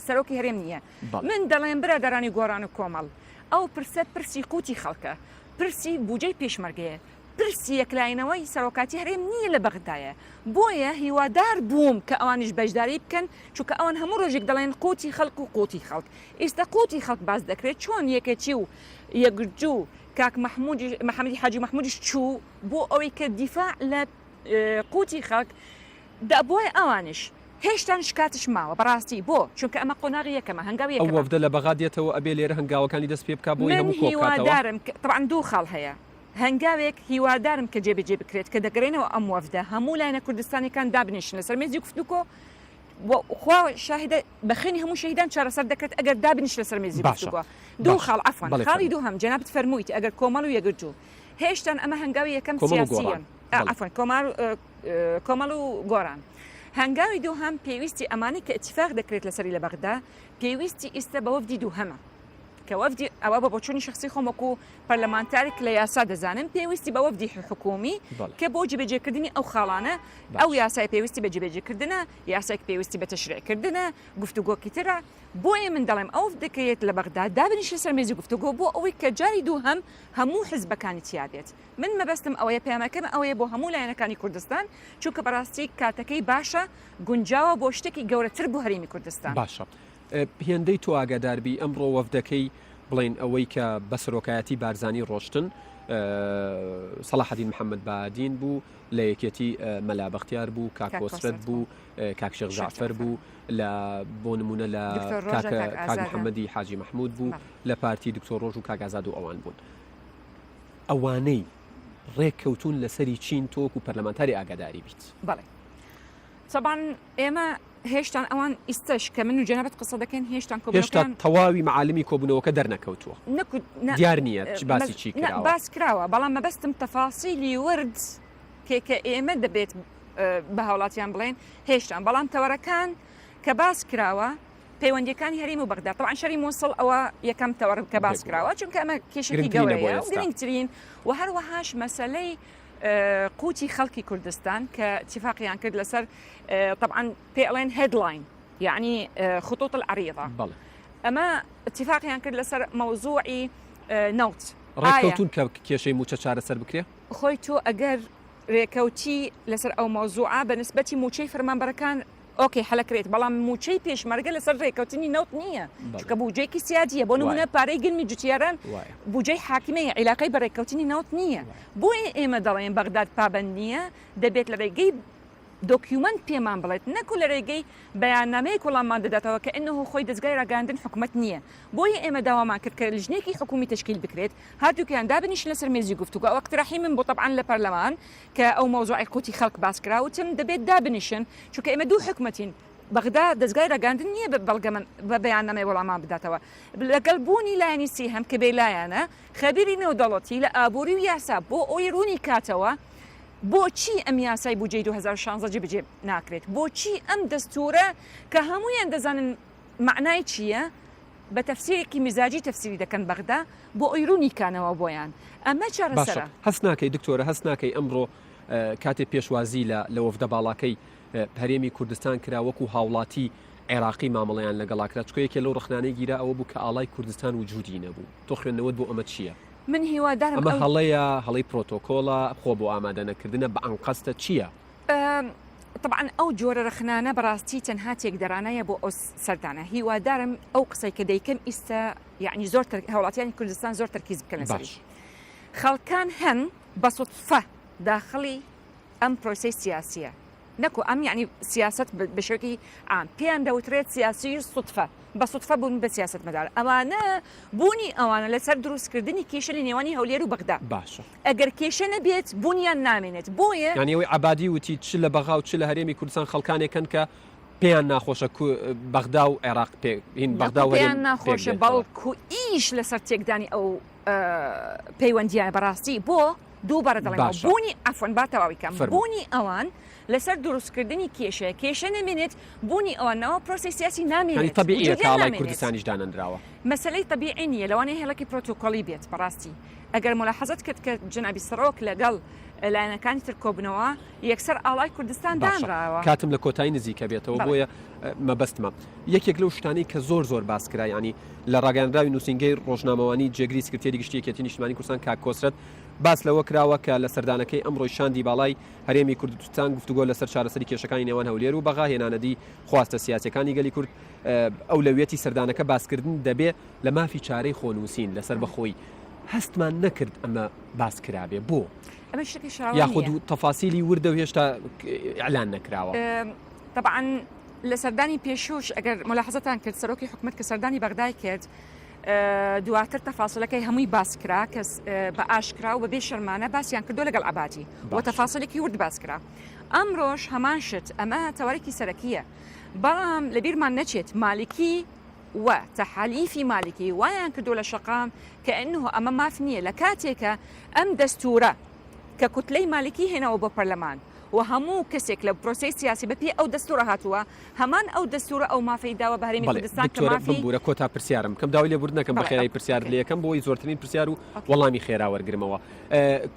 [SPEAKER 3] سەرۆکی هەرێم نییە من دەڵێن برادرانی گۆران و کۆمەڵ ئەو پرسە پرسی قوتی خەڵکە پرسی بودجەی پێشمەرگەیە پرسی یەکلاینەوەی سەرۆکاتی هەرێم نییە لە بەغدایە بۆیە هیوادار بووم کە ئەوانش بەشداری بکەن چونکە ئەوان هەموو ڕۆژێک دەڵێن قوتی خەڵک و قوتی خەڵک ئێستا قوتی خەڵک باز دەکرێت چۆن یەکێتی و یەکجوو کاک محەممەدی حاجی محمودیش چوو بۆ ئەوەی کە دیفاع لە قوتی خەڵک دەبووە ئەوانش هێشتان شکاتش ماوە بەڕاستی بۆ چونکە ئەمە قۆناغی یەکەمە هەنگاوی
[SPEAKER 1] ئەو وەفدە لە بەغا دێتەوە ئەبێ لێرە هەنگاوەکانی دەست پێ بکات بۆ هەموو
[SPEAKER 3] هیوادارم طبعاً دوو خاڵ هەیە هەنگاوێک هیوادارم کە جێبەجێ بکرێت کە دەگەڕێنەوە ئەم وەفدە هەموو لایەنە کوردستانیەکان دابنیشن لەسەر مێزی گفتوگۆ خوا شاهدە بەخێنی هەموو شەهیدان چارەسەر دەکرێت ئەگەر دابنیش لەسەر مێزی گفتوگۆ دوو خاڵ عەفوان خاڵی دووهەم جەنابەت فەرموویت ئەگەر کۆمەڵ و یەکجوو هێشتان ئەمە هەنگاوی یەکەم سیاسیە عەفوان کۆمەڵ و گۆران هەنگاوی دووهەم پێویستی ئەمانی کە ئەتیفاق دەکرێت لەسەری لە بەغدا پێویستی ئێستا بە وەفدی دووهەمە کە وەفدی ئەوە بە بۆچوونی شخصی خۆم وەکو پەرلەمانتارێک لە یاسا دەزانم پێویستی بە وەفدی حکومی کە بۆ جێبەجێکردنی ئەو خاڵانە ئەو یاسای پێویستی بە جێبەجێکردنە یاسایك پێویستی بە تەشریعکردنە گفتوگۆکی ترە بۆیە من دەڵێم ئەو دەکرێت لە بەغدا دابنیشە سەر مێزی گفتوگۆ بۆ ئەوەی کە جاری دووهەم هەموو حزبەکانی تیابێت من مەبەستم ئەوەیە پەیامەکەم ئەوەیە بۆ هەموو لایەنەکانی کوردستان چونکە بەڕاستی کاتەکەی باشە گونجاوە بۆ شتێکی گەورەتر بۆ هەرێمی کوردستان
[SPEAKER 1] باشە هێندەی تۆ ئاگاداربی ئەمڕۆ وەفدەکەی بڵین ئەوەی کە بە سەرۆکایەتی بارزانی ڕۆشتن سەلاحەدین محەممەد بادین بوو لە یەکێتی مەلا بەختیار بوو کاک کۆسرەت بوو کاک شێخ جعفەر بوو لە بۆ نمونە لە کاک محەممەدی حاجی محمود بوو لە پارتی دکتۆر ڕۆژ و کاک ئازاد و ئەوان بوون ئەوانەی ڕێککەوتون لەسەری چین تۆک و پەرلەمانتاری ئاگاداری بیت
[SPEAKER 3] بەڵێ سەبان ئێمە هێشتان ئەوان ئیستش کە من و جەنابەت قسە دەکەن هێشتا
[SPEAKER 1] تەواوی معالمی کۆبوونەوەکە دەرنەکەوتووە دیار نییە باسی چی کراوە
[SPEAKER 3] باس کراوە بەڵام مەبەستم تەفاسیلی ورد کێکە ئێمە دەبێت بە هاوڵاتیان بڵێن هێشتان بەڵام تەوەرەکان کە باس کراوە پەیوەندیەکانی هەرێم و بەغدا طبعاً شەری مووسڵ ئەوە یەکەم تەوەر کە باس کراوە چونکە ئەمە کێشێکی گەورەیە گرنگترین و هەروەهاش مەسەلەی قوتی خەڵکی کوردستان کە اتفاقیان کرد لەسەر طبعاً پێڵێن هيدلاين يعني خطوط العريضة ئەمە اتفاقیان کرد لەسەر مەوزوعی نەوت
[SPEAKER 1] ڕێککەوتون کە کێشەی موچە چارەسەر بکرێ
[SPEAKER 3] خۆی تۆ ئەگەر ڕێکەوتی لەسەر ئەو مەوزوعە بە نسبەتی موچەی فەرمانبەرەکان ئۆکەی حەلەکرێت بەڵام موچەی پێشمەرگە لەسەر ڕێکەوتنی نەوت نییە چونکە بوجەیەکی سیادیە بۆ نمونە پارەی گرمی جوتیاران بوجەی حاکمەیە عیلاقەی بە ڕێکەوتنی نەوت نییە بۆیە ئێمە دەڵێن بەغداد پابەند نییە دەبێت لە ڕێگەی دۆکیومنت پێمان بڵێت نەکو لە ڕێگەی بەیاننامەیەک وەڵاممان دەداتەوە کە ئەنه خۆی دەستگای ڕاگەاندن حکومەت نییە بۆیە ئێمە داوامان کرد کە لژنێکی حکومی تشکیل بکرێت هاتووکیان دابنیشن لەسەر مێزی گفتوگۆ ئەو اقتراحی من بۆ طبعاً لە پەرلەمان کە ئەو مەوزوعی قوتی خەڵک باس کراوتم دەبێت دابنیشن چونکە ئێمە دوو حکومەتین بەغدا دەستگای ڕاگەاندن نییە بەڵگەمن بە بەیاننامەی وەڵامان بداتەوە لەگەڵ بوونی لایەنی سیهەم کە بێ لایەنە خەبیری نێودەوڵەتی لە ئابووری و یاسا بۆ ئەوی ڕوونی کاتەوە بۆچی ئەم یاسای بودجەی 2016 جێبەجێ ناکرێت بۆچی ئەم دەستورە کە هەمویان دەزانن معنای چییە بە تەفسیرێکی میزاجی تەفسیری دەکەن بەغدا بۆ ئەوی ڕوونی کانەوە بۆیان ئەمە چارەسەرە
[SPEAKER 1] هەست ناکەی دکتۆرە هەست ناکەی ئەمڕۆ کاتێک پێشوازی لە وەفدە باڵاکەی هەرێمی کوردستان کرا وەکو هاوڵاتی عێراقی مامەڵەیان لەگەڵاکرا چکۆیەکە لەو ڕخنانەی گیرا ئەوە بوو کە ئاڵای کوردستان وجودی نەبوو تۆ خوێندنەوەت بۆ ئەمە چییە؟
[SPEAKER 3] من هیوادارم
[SPEAKER 1] ئەمە هەڵەی پرۆتۆکۆڵە خۆ بۆ ئامادە نەکردنە بە ئەنقەستە چییە؟
[SPEAKER 3] طبعاً ئەو جۆرە رەخنانە بەڕاستی تەنها تێکدەرانەیە بۆ ئەو سەردانە هیوادارم ئەو قسەی کە دەیکەم ئیستا یعنی زۆر هاوڵاتیانی کوردستان زۆر تەرکیز بکەن لەسەر خەڵکان هەن بە سوتفە داخڵی ئەم پرۆسەی سیاسیە نەکو ئەم یعنی سیاست بە شێوەیەکی عام پێیان دەوترێت سیاسی سوتفە بە سوتفە بوون بە سیاست مەدار ئەوانە بوونی ئەوانە لەسەر دروستکردنی کێشە لە نێوانی هەولێر و بەغدا
[SPEAKER 1] باشە
[SPEAKER 3] ئەگەر کێشە نەبێت بوونیان نامێنێت بۆیە
[SPEAKER 1] یانیەوەی عبادی وتی چ لە بەغا و چ لە هەرێمی کوردستان خەڵکانێکن کە پێیان ناخۆشە بەغدا و عێراق هین بەغدا و
[SPEAKER 3] پێیان ناخۆشە بەڵکو ئیش لەسەر تێکدانی ئەو پەیوەندیان بەڕاستی بۆ دووبارە دەڵێن بوونی ئەفۆن با تەواویکەم بوونی ئەوان لەسەر دروستکردنی کێشە نامێنێت بوونی ئەوانەوە پرۆسی سیاسی نامێنێت
[SPEAKER 1] طبیعیە کاڵای کوردستانیش دانەنراوە
[SPEAKER 3] مەسلەی طبیعی نیە لەوانەیە هێڵکی پرۆتۆکۆلی بێت بەڕاستی ئەگەر ملاحەزەت کرد کە جنابی سەرۆک لەگەڵ لایەنەکانی تر کۆبنەوە یەکسەر ئاڵای کوردستان دانراوە
[SPEAKER 1] کاتم لە کۆتایی نزیکە بێتەوە بۆیە مەبەستمە یەکێک لەو شتانی کە زۆر باس کرا ینی لە ڕاگەاندراوی نووسنگەی ڕۆژنامەوانی جێگری سکرتێری گشتیەکەتی نیشتمانی کوردستان کاک کۆسرەت باس لەوە کراوە کە لە سەردانەکەی ئەمڕۆی شاندی باڵای هەرێمی کوردستان گفتوگۆ لەسەر چارەسەری کێشەکانی نێوان هەولێر و بەغا هێنانەدی خواستە سیاسەکانی گەلی کورد ئەولەویەتی سەردانەکە باسکردن دەبێ لە مافی چارەی خۆنووسین لەسەر بەخۆی هەستمان نەکرد ئەمە باس کرابێ بۆ یاخود تەفاسیلی وردە و هێشتا ئەعلان نەکراوە
[SPEAKER 3] طبعا لە سەردانی پێشوش ئەگەر ملاحەزەتان کرد سەرۆکی حکومەت کە سەردانی بەغدای کرد دواتر تەفاسڵەکەی هەمووی باسکرا کە بە ئاشکرا و بەبێ شەرمانە باسییان کردو لەگەڵ عباتی و تەفاسڵێکی ورد باسکرا ئەمڕۆژ هەمان شت ئەمە تەوارێکی سەرەکیە بەڵام لەبیرمان نەچێت مالکی و تەحالیفی مالکی وایان کردو لە شەقام کە ئەنه ئەمە ماف نییە لە کاتێکە ئەم دەستورە کە کوتلەی مالکی هێنەوە بۆ پەرلەمان و هەموو کەسێک لە پرۆسی سیاسی بەپێ ئەو دەستورە هاتووە هەمان ئەو دەستورە ئەو مافەی داوە بە هەرێمی کوردستان کە مافی
[SPEAKER 1] بورە کۆتا پرسیارم کەم داوای لێبوردنەکەم بە خێرایی پرسیار لەکەم بۆی زۆرترین پرسیار و وەڵامی خێرا وەرگرمەوە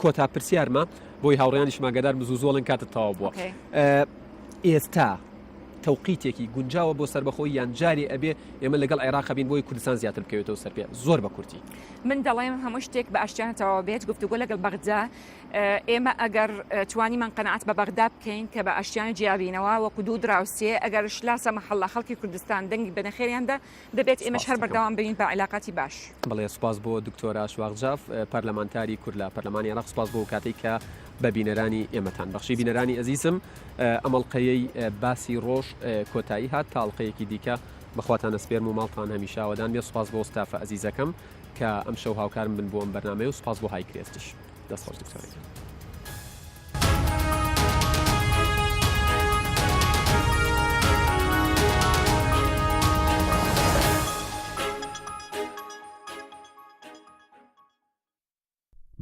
[SPEAKER 1] کۆتا پرسیارمە بۆی هاوڕێیانی شماگەدار مزوو زۆڵن کاتت تەواو بووە ئێستا تەوقیتێکی گونجاوە بۆ سەربەخۆی یان جاری ئەبێ ئێمە لەگەڵ عێراق بین بۆی کوردستان زیاتر بکەوێتەوە سەر پێ زۆر بە کورتی
[SPEAKER 3] من دەڵێم هەموو شتێک بە ئاشتیانەتەوە بێت گفتوگۆ لەگەڵ بەغدا ئێمە ئەگەر توانیمان قەنەعەت بە بەغدا بکەین کە بە ئاشتیانە جیابینەوە وەکو دوو دراوسێ ئەگەر شلاسە مەحەڵە خەڵکی کوردستان دەنگی بەنەخێریاندا دەبێت ئێمەش هەر بەردەوام بین بە عیلاقاتی باش
[SPEAKER 1] بەڵێ سوپاس بۆ دکتۆرا شواغجاف پەرلەمانتاری کورد لە پەرلەمانی عێراق سوپاس بۆ کاتێک کە بە بینەرانی ئێمەتان بەخشی بینەرانی ئەزیزم ئەمەڵقەیەی باسی ڕۆژ کۆتایی هات تاڵقەیەکی دیکە بەخواتان ئەسپێرم و ماڵتان هەمیشاوەدان بێ سوپاس بۆ ستافە ئەزیزەکەم کە ئەم شەو هاوکارم بن بۆ ئەم بەرنامەیە و سوپاس بۆ های کرێستش دەستخۆش دکتۆرێک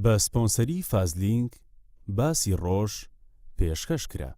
[SPEAKER 4] بە سپۆنسەری فازلینک باسی ڕۆژ پێشکەش کرا.